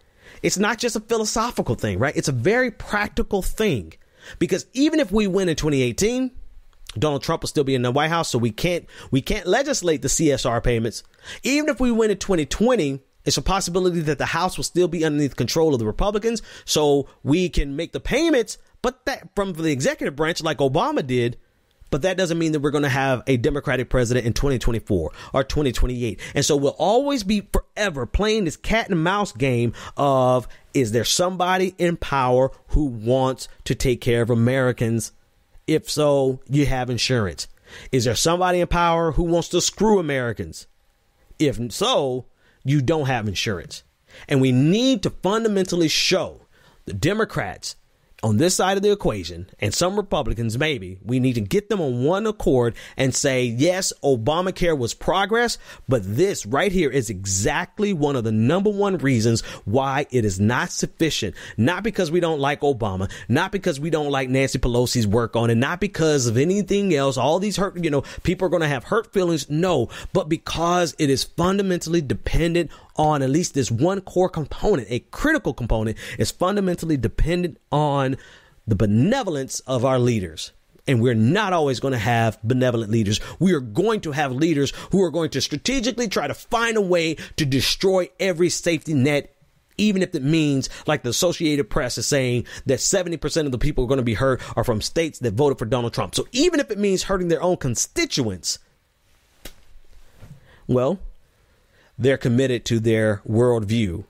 it's not just a philosophical thing, right? It's a very practical thing, because even if we win in 2018, Donald Trump will still be in the White House, so we can't legislate the CSR payments. Even if we win in 2020, it's a possibility that the House will still be underneath control of the Republicans, so we can make the payments, but that from the executive branch like Obama did. But that doesn't mean that we're going to have a Democratic president in 2024 or 2028. And so we'll always be forever playing this cat and mouse game of, is there somebody in power who wants to take care of Americans? If so, you have insurance. Is there somebody in power who wants to screw Americans? If so, you don't have insurance. And we need to fundamentally show the Democrats on this side of the equation, and some Republicans, maybe, we need to get them on one accord and say, yes, Obamacare was progress, but this right here is exactly one of the number one reasons why it is not sufficient. Not because we don't like Obama, not because we don't like Nancy Pelosi's work on it, not because of anything else. All these people are going to have hurt feelings. No, but because it is fundamentally dependent on at least this one core component, a critical component, is fundamentally dependent on the benevolence of our leaders. And we're not always going to have benevolent leaders. We are going to have leaders who are going to strategically try to find a way to destroy every safety net, even if it means, like the Associated Press is saying, that 70% of the people who are going to be hurt are from states that voted for Donald Trump. So even if it means hurting their own constituents, well, they're committed to their worldview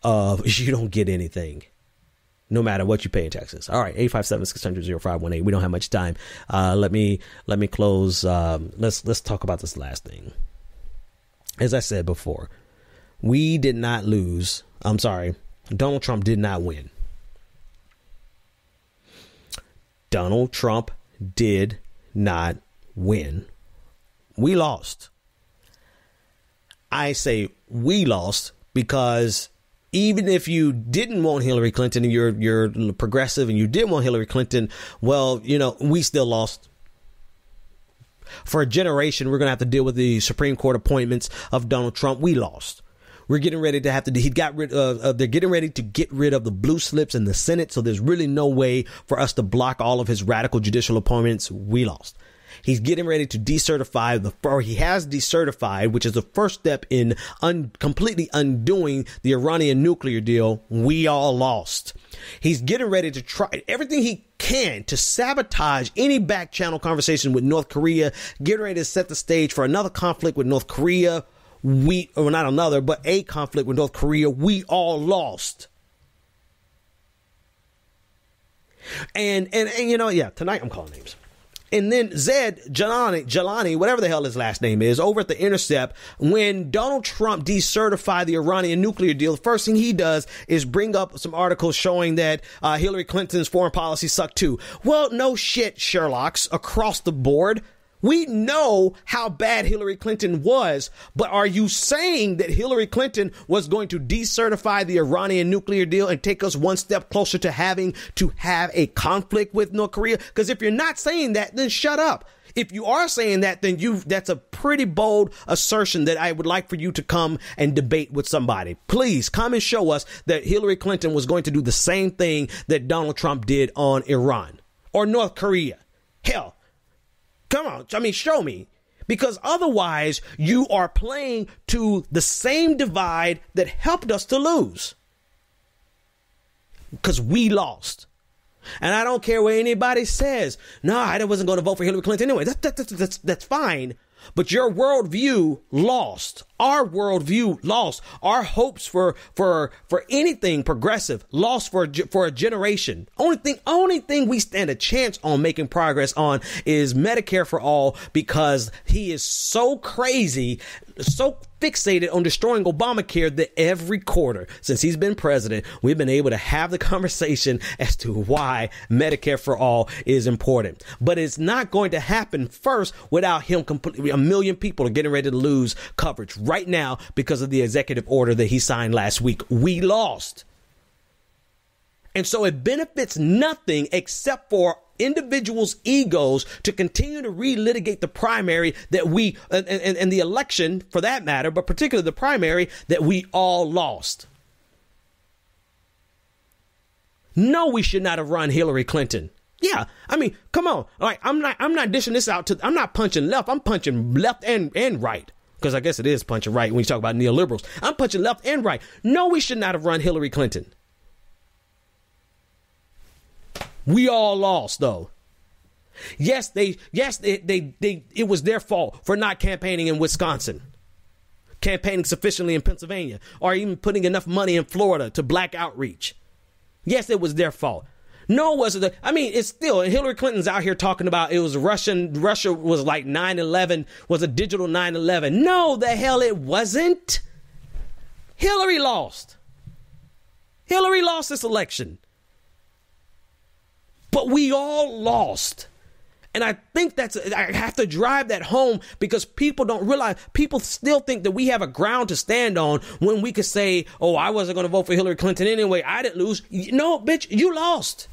you don't get anything, no matter what you pay in taxes. All right, 857-600-0518. We don't have much time. Let me close. Let's talk about this last thing. As I said before, we did not lose. I'm sorry, Donald Trump did not win. Donald Trump did not win. We lost. I say we lost because even if you didn't want Hillary Clinton and you're progressive and you didn't want Hillary Clinton, well, we still lost. For a generation, we're going to have to deal with the Supreme Court appointments of Donald Trump. We lost. We're getting ready to have to. They're getting ready to get rid of the blue slips in the Senate. So there's really no way for us to block all of his radical judicial appointments. We lost. He's getting ready to decertify he has decertified, which is the first step in completely undoing the Iranian nuclear deal. We all lost. He's getting ready to try everything he can to sabotage any back channel conversation with North Korea, getting ready to set the stage for another conflict with North Korea. Not another, but a conflict with North Korea. We all lost. And tonight I'm calling names. And then Zed Jalani, whatever the hell his last name is, over at The Intercept, when Donald Trump decertified the Iranian nuclear deal, the first thing he does is bring up some articles showing that Hillary Clinton's foreign policy sucked too. Well, no shit, Sherlocks, across the board. We know how bad Hillary Clinton was, but are you saying that Hillary Clinton was going to decertify the Iranian nuclear deal and take us one step closer to having to have a conflict with North Korea? Because if you're not saying that, then shut up. If you are saying that, then that's a pretty bold assertion that I would like for you to come and debate with somebody. Please come and show us that Hillary Clinton was going to do the same thing that Donald Trump did on Iran or North Korea. Hell. Come on. Show me, because otherwise you are playing to the same divide that helped us to lose, because we lost. And I don't care what anybody says. No, I wasn't going to vote for Hillary Clinton anyway. That's fine. But your worldview lost. Our worldview lost. Our hopes for anything progressive lost for a generation. Only thing we stand a chance on making progress on is Medicare for all, because he is so crazy, so fixated on destroying Obamacare that every quarter since he's been president, we've been able to have the conversation as to why Medicare for all is important. But it's not going to happen first without him completely. 1 million people are getting ready to lose coverage right now because of the executive order that he signed last week. We lost. And so it benefits nothing except for individuals' egos to continue to relitigate the primary that we and the election for that matter, but particularly the primary that we all lost. No, we should not have run Hillary Clinton. Yeah, come on. All right, I'm not dishing this out I'm not punching left. I'm punching left and right. Because I guess it is punching right when you talk about neoliberals. I'm punching left and right. No, we should not have run Hillary Clinton. We all lost, though. Yes, it was their fault for not campaigning in Wisconsin, campaigning sufficiently in Pennsylvania, or even putting enough money in Florida to black outreach. Yes, it was their fault. No, it wasn't. It's still, Hillary Clinton's out here talking about it was Russia was like 9/11, was a digital 9/11. No, the hell it wasn't. Hillary lost. Hillary lost this election. But we all lost. And I think I have to drive that home, because people don't realize, people still think that we have a ground to stand on when we could say, oh, I wasn't going to vote for Hillary Clinton anyway. I didn't lose. No, bitch, you lost.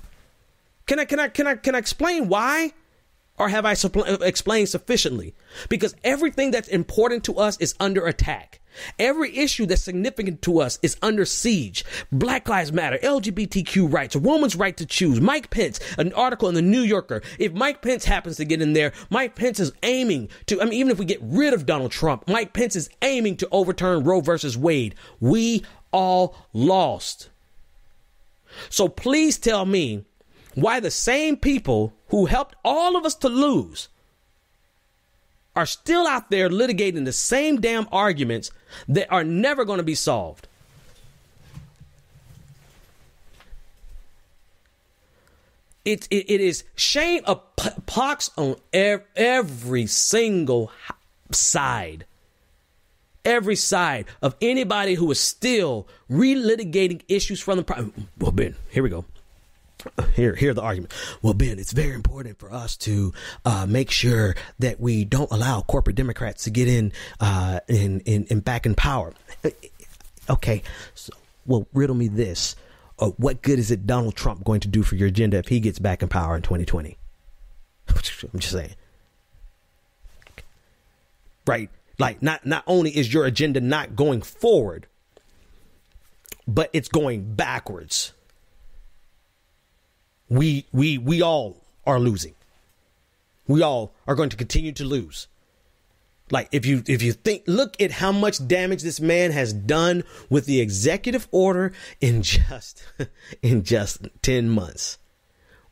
Can I explain why? Or have I explained sufficiently? Because everything that's important to us is under attack. Every issue that's significant to us is under siege. Black Lives Matter, LGBTQ rights, a woman's right to choose. Mike Pence, an article in the New Yorker. If Mike Pence happens to get in there, Mike Pence is aiming to, even if we get rid of Donald Trump, Mike Pence is aiming to overturn Roe versus Wade. We all lost. So please tell me why the same people who helped all of us to lose are still out there litigating the same damn arguments that are never going to be solved. It is shame a pox on every single side. Every side of anybody who is still relitigating issues from the well, Ben, here we go. Here are the argument. Well, Ben, it's very important for us to make sure that we don't allow corporate Democrats to get in back in power. Okay, so, well, riddle me this. What good is it Donald Trump going to do for your agenda if he gets back in power in 2020? I'm just saying. Right? Like, not only is your agenda not going forward, but it's going backwards. We all are losing. We all are going to continue to lose. Like, if you think, look at how much damage this man has done with the executive order in just 10 months.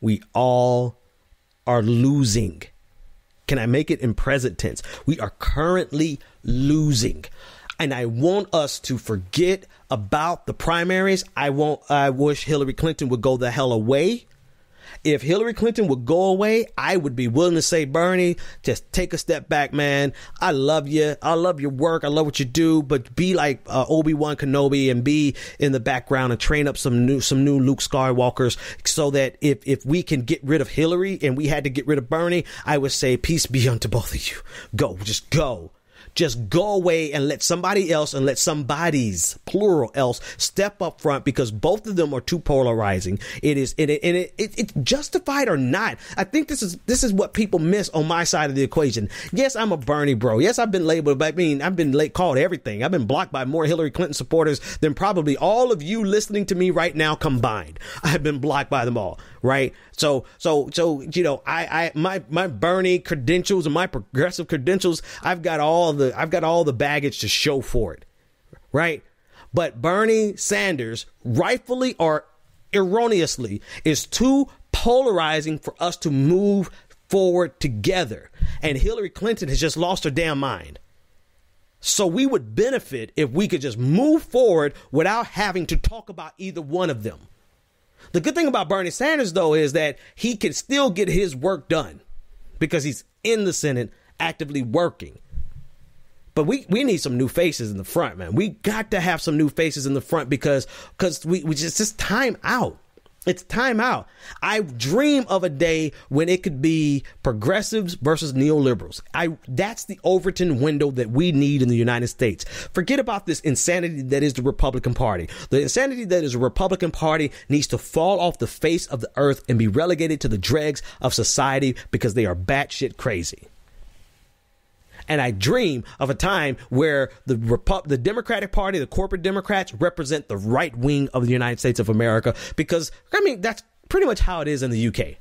We all are losing. Can I make it in present tense? We are currently losing. And I want us to forget about the primaries. I wish Hillary Clinton would go the hell away. If Hillary Clinton would go away, I would be willing to say, Bernie, just take a step back, man. I love you. I love your work. I love what you do. But be like Obi-Wan Kenobi and be in the background and train up some new Luke Skywalkers so that if we can get rid of Hillary and we had to get rid of Bernie, I would say peace be unto both of you. Go. Just go. Just go away and let somebody else and let somebody's plural else step up front, because both of them are too polarizing. It's justified or not. I think this is what people miss on my side of the equation. Yes, I'm a Bernie bro. Yes, I've been labeled, but I've been called everything. I've been blocked by more Hillary Clinton supporters than probably all of you listening to me right now combined. I've been blocked by them all. Right. So, my Bernie credentials and my progressive credentials, I've got all the baggage to show for it. Right. But Bernie Sanders, rightfully or erroneously, is too polarizing for us to move forward together. And Hillary Clinton has just lost her damn mind. So we would benefit if we could just move forward without having to talk about either one of them. The good thing about Bernie Sanders, though, is that he can still get his work done because he's in the Senate actively working. But we need some new faces in the front, man. We got to have some new faces in the front because we just time out. It's time out. I dream of a day when it could be progressives versus neoliberals. That's the Overton window that we need in the United States. Forget about this insanity that is the Republican Party. The insanity that is the Republican Party needs to fall off the face of the earth and be relegated to the dregs of society because they are batshit crazy. And I dream of a time where the Democratic Party, the corporate Democrats, represent the right wing of the United States of America, because, that's pretty much how it is in the UK.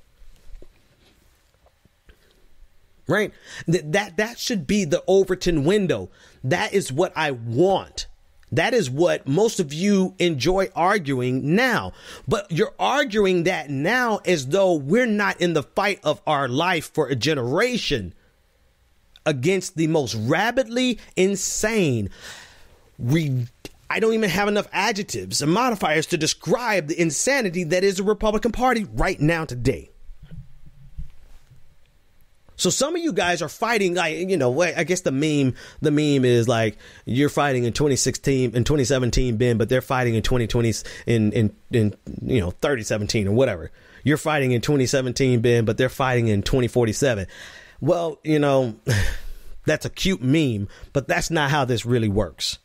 Right? That should be the Overton window. That is what I want. That is what most of you enjoy arguing now. But you're arguing that now as though we're not in the fight of our life for a generation against the most rabidly insane. I don't even have enough adjectives and modifiers to describe the insanity that is the Republican Party right now today. So some of you guys are fighting, I guess the meme is like, you're fighting in 2017, Ben, but they're fighting in 2020 in 3017 or whatever. You're fighting in 2017, Ben, but they're fighting in 2047. Well, that's a cute meme, but that's not how this really works.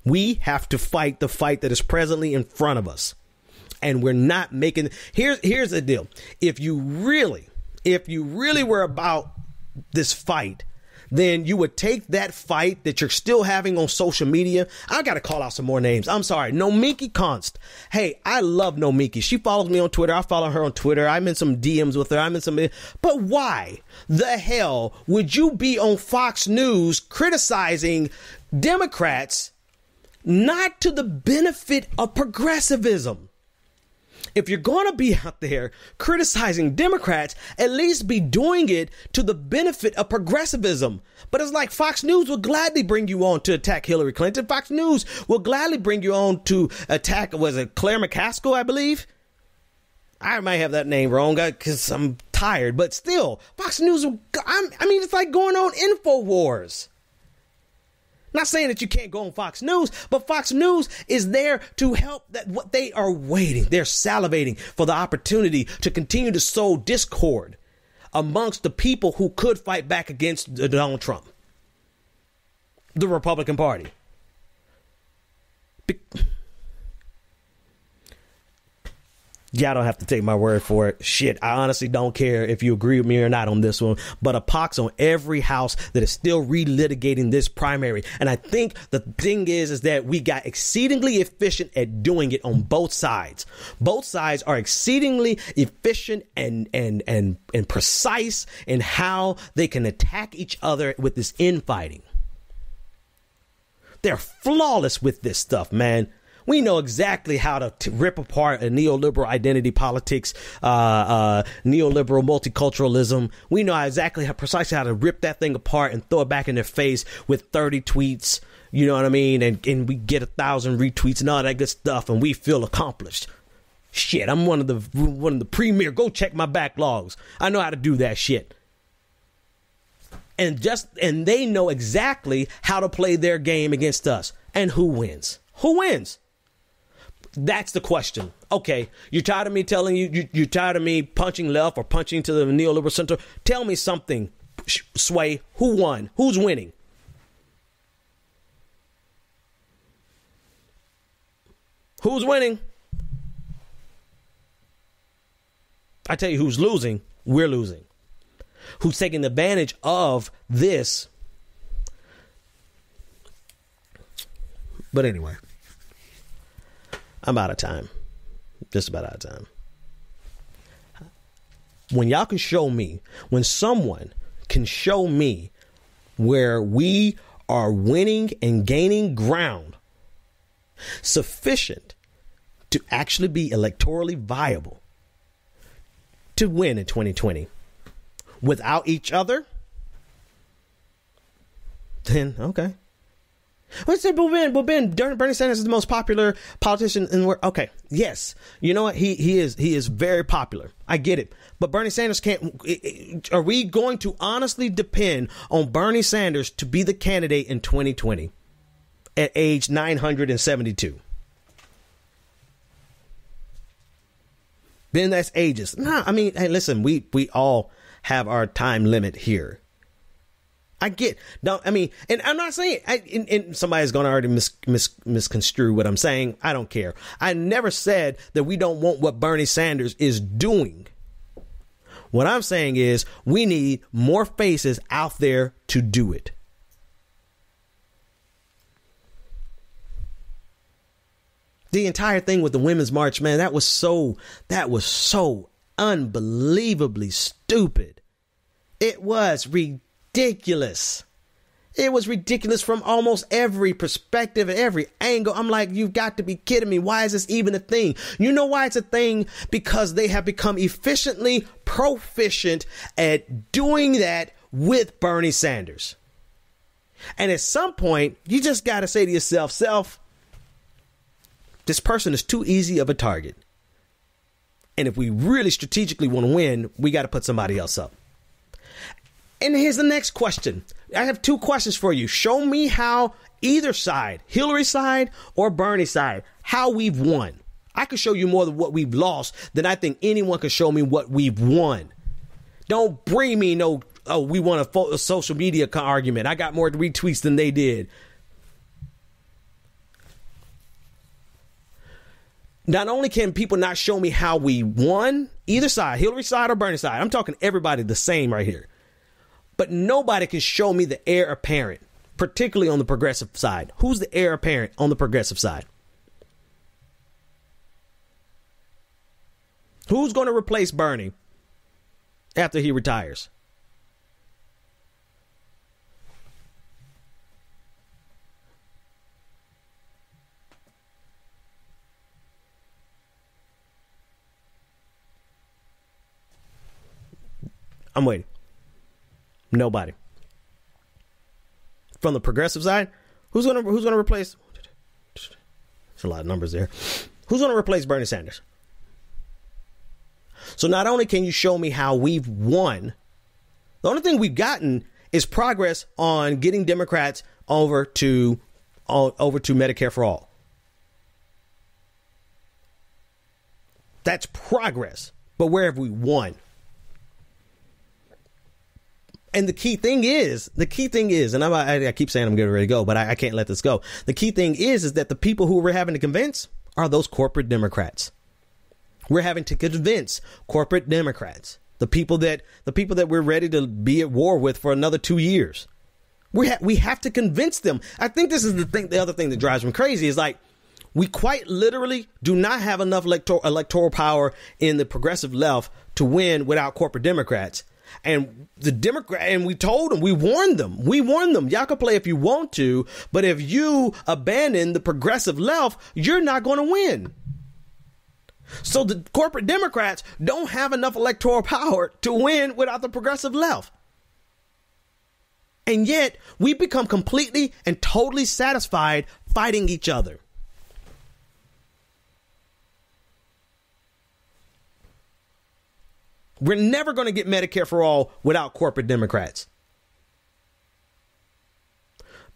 We have to fight the fight that is presently in front of us. And we're not making. Here's the deal. If you really were about this fight, then you would take that fight that you're still having on social media. I got to call out some more names. I'm sorry. Nomiki Konst. Hey, I love Nomiki. She follows me on Twitter. I follow her on Twitter. I'm in some DMs with her. But why the hell would you be on Fox News criticizing Democrats not to the benefit of progressivism? If you're going to be out there criticizing Democrats, at least be doing it to the benefit of progressivism. But it's like Fox News will gladly bring you on to attack Hillary Clinton. Fox News will gladly bring you on to attack, was it Claire McCaskill, I believe? I might have that name wrong because I'm tired, but still, Fox News, it's like going on InfoWars. Not saying that you can't go on Fox News, but Fox News is there to help that what they are waiting. They're salivating for the opportunity to continue to sow discord amongst the people who could fight back against Donald Trump, the Republican Party. Y'all don't have to take my word for it. Shit, I honestly don't care if you agree with me or not on this one. But Apox on every house that is still relitigating this primary. And I think the thing is that we got exceedingly efficient at doing it on both sides. Both sides are exceedingly efficient and precise in how they can attack each other with this infighting. They're flawless with this stuff, man. We know exactly how to rip apart a neoliberal identity politics, neoliberal multiculturalism. We know exactly precisely how to rip that thing apart and throw it back in their face with 30 tweets. You know what I mean? And we get 1,000 retweets and all that good stuff, and we feel accomplished. Shit, I'm one of the premier. Go check my backlogs. I know how to do that shit. And they know exactly how to play their game against us. And who wins? Who wins? That's the question. Okay, you're tired of me telling you're tired of me punching left or punching to the neoliberal center. Tell me something, Sway. Who won? Who's winning? Who's winning? I tell you who's losing. We're losing. Who's taking advantage of this? But anyway. I'm out of time. Just about out of time. When y'all can show me, when someone can show me where we are winning and gaining ground sufficient to actually be electorally viable to win in 2020 without each other, then okay. But Ben, Bernie Sanders is the most popular politician in the world. Okay, yes. You know what? He is very popular. I get it. But Bernie Sanders can't. Are we going to honestly depend on Bernie Sanders to be the candidate in 2020 at age 972? Then that's ages. Nah, I mean, hey, listen, we all have our time limit here. I get, and I'm not saying, and somebody's going to already misconstrue what I'm saying. I don't care. I never said that we don't want what Bernie Sanders is doing. What I'm saying is we need more faces out there to do it. The entire thing with the Women's March, man, that was so unbelievably stupid. It was ridiculous. It was ridiculous from almost every perspective and every angle. I'm like, you've got to be kidding me. Why is this even a thing? You know why it's a thing? Because they have become efficiently proficient at doing that with Bernie Sanders. And at some point, you just got to say to yourself, this person is too easy of a target. And if we really strategically want to win, we got to put somebody else up. And here's the next question. I have two questions for you. Show me how either side, Hillary side or Bernie side, how we've won. I can show you more than what we've lost than I think anyone can show me what we've won. Don't bring me we won a social media argument. I got more retweets than they did. Not only can people not show me how we won, either side, Hillary side or Bernie side, I'm talking everybody the same right here. But nobody can show me the heir apparent, particularly on the progressive side. Who's the heir apparent on the progressive side? Who's going to replace Bernie after he retires? I'm waiting. Nobody. From the progressive side, who's gonna replace? There's a lot of numbers there. Who's gonna replace Bernie Sanders? So not only can you show me how we've won, the only thing we've gotten is progress on getting Democrats over to Medicare for all. That's progress. But where have we won? And the key thing is, and I keep saying I'm getting ready to go, but I can't let this go. The key thing is that the people who we're having to convince are those corporate Democrats. We're having to convince corporate Democrats, the people that we're ready to be at war with for another 2 years. We have to convince them. I think this is the other thing that drives me crazy is like, we quite literally do not have enough electoral power in the progressive left to win without corporate Democrats. And we told them, we warned them. Y'all can play if you want to, but if you abandon the progressive left, you're not going to win. So the corporate Democrats don't have enough electoral power to win without the progressive left. And yet we become completely and totally satisfied fighting each other. We're never going to get Medicare for all without corporate Democrats.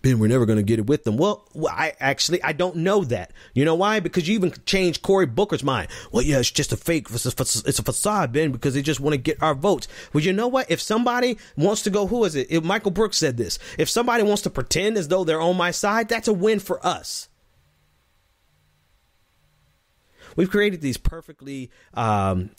Ben, we're never going to get it with them. Well, I don't know that. You know why? Because you even changed Cory Booker's mind. Well, yeah, it's just a fake. It's a facade, Ben, because they just want to get our votes. Well, you know what? If somebody wants to go, who is it? If Michael Brooks said this. If somebody wants to pretend as though they're on my side, that's a win for us. We've created these perfectly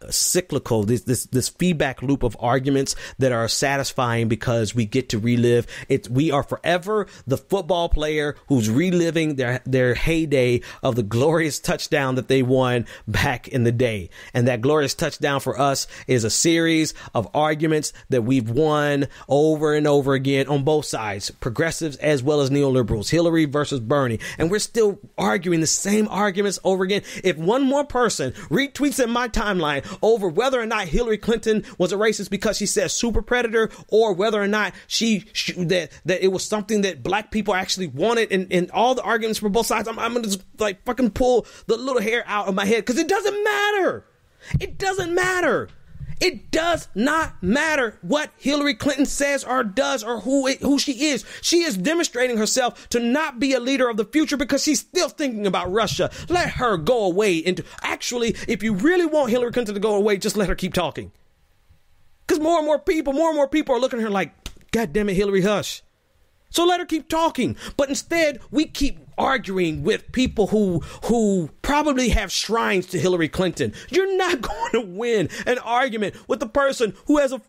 cyclical, this feedback loop of arguments that are satisfying because we get to relive it. We are forever the football player who's reliving their heyday of the glorious touchdown that they won back in the day. And that glorious touchdown for us is a series of arguments that we've won over and over again on both sides, progressives as well as neoliberals, Hillary versus Bernie. And we're still arguing the same arguments over again. If one more person retweets in my timeline over whether or not Hillary Clinton was a racist because she said super predator, or whether or not that it was something that black people actually wanted, and all the arguments for both sides, I'm gonna just like fucking pull the little hair out of my head, because it doesn't matter. It doesn't matter. It does not matter what Hillary Clinton says or does or who she is. She is demonstrating herself to not be a leader of the future because she's still thinking about Russia. Let her go away. Actually, if you really want Hillary Clinton to go away, just let her keep talking. Because more and more people are looking at her like, God damn it, Hillary, hush. So let her keep talking. But instead, we keep arguing with people who probably have shrines to Hillary Clinton. You're not going to win an argument with the person who has a...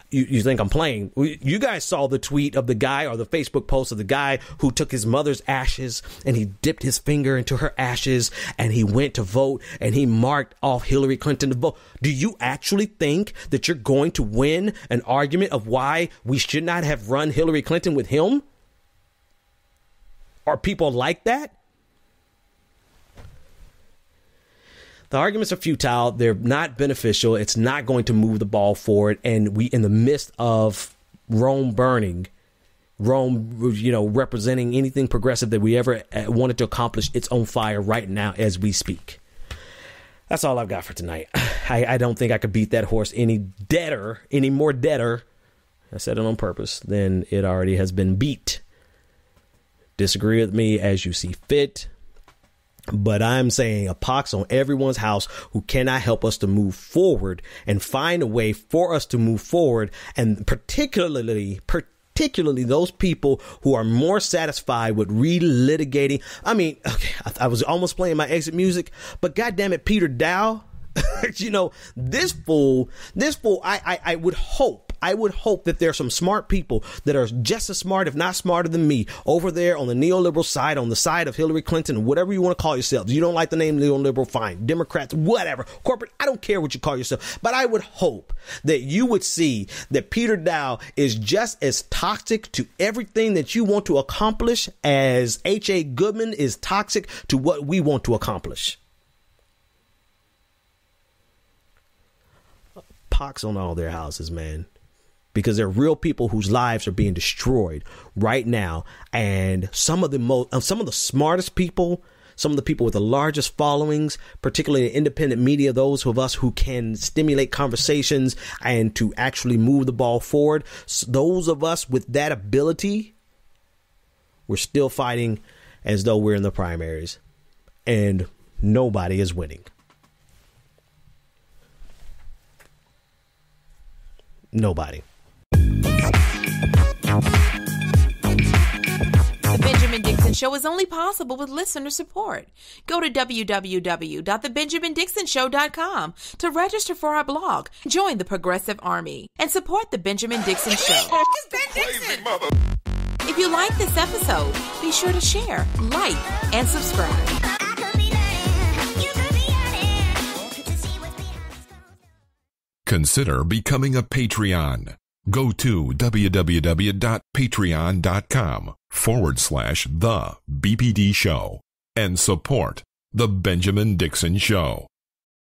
You think I'm playing? You guys saw the tweet of the guy, or the Facebook post of the guy who took his mother's ashes and he dipped his finger into her ashes and he went to vote and he marked off Hillary Clinton to vote. Do you actually think that you're going to win an argument of why we should not have run Hillary Clinton with him? Are people like that? The arguments are futile. They're not beneficial. It's not going to move the ball forward. And we, in the midst of Rome burning, Rome, representing anything progressive that we ever wanted to accomplish, it's on fire right now as we speak. That's all I've got for tonight. I don't think I could beat that horse any more deader. I said it on purpose. Than it already has been beat. Disagree with me as you see fit. But I'm saying a pox on everyone's house who cannot help us to move forward and find a way for us to move forward. And particularly those people who are more satisfied with relitigating. I mean, okay, I was almost playing my exit music, but goddamn it, Peter Dow, this fool, I would hope that there are some smart people that are just as smart, if not smarter than me, over there on the neoliberal side, on the side of Hillary Clinton, whatever you want to call yourselves. You don't like the name neoliberal, fine. Democrats, whatever. Corporate, I don't care what you call yourself. But I would hope that you would see that Peter Dow is just as toxic to everything that you want to accomplish as H.A. Goodman is toxic to what we want to accomplish. Pox on all their houses, man. Because they're real people whose lives are being destroyed right now. And some of the smartest people, some of the people with the largest followings, particularly in independent media, those of us who can stimulate conversations and to actually move the ball forward. Those of us with that ability, we're still fighting as though we're in the primaries, and nobody is winning. Nobody. The Benjamin Dixon Show is only possible with listener support. Go to www.thebenjamindixonshow.com to register for our blog, join the Progressive Army, and support The Benjamin Dixon Show. It's Ben Dixon! If you like this episode, be sure to share, like, and subscribe. Consider becoming a Patreon. Go to www.patreon.com/The BPD Show and support The Benjamin Dixon Show.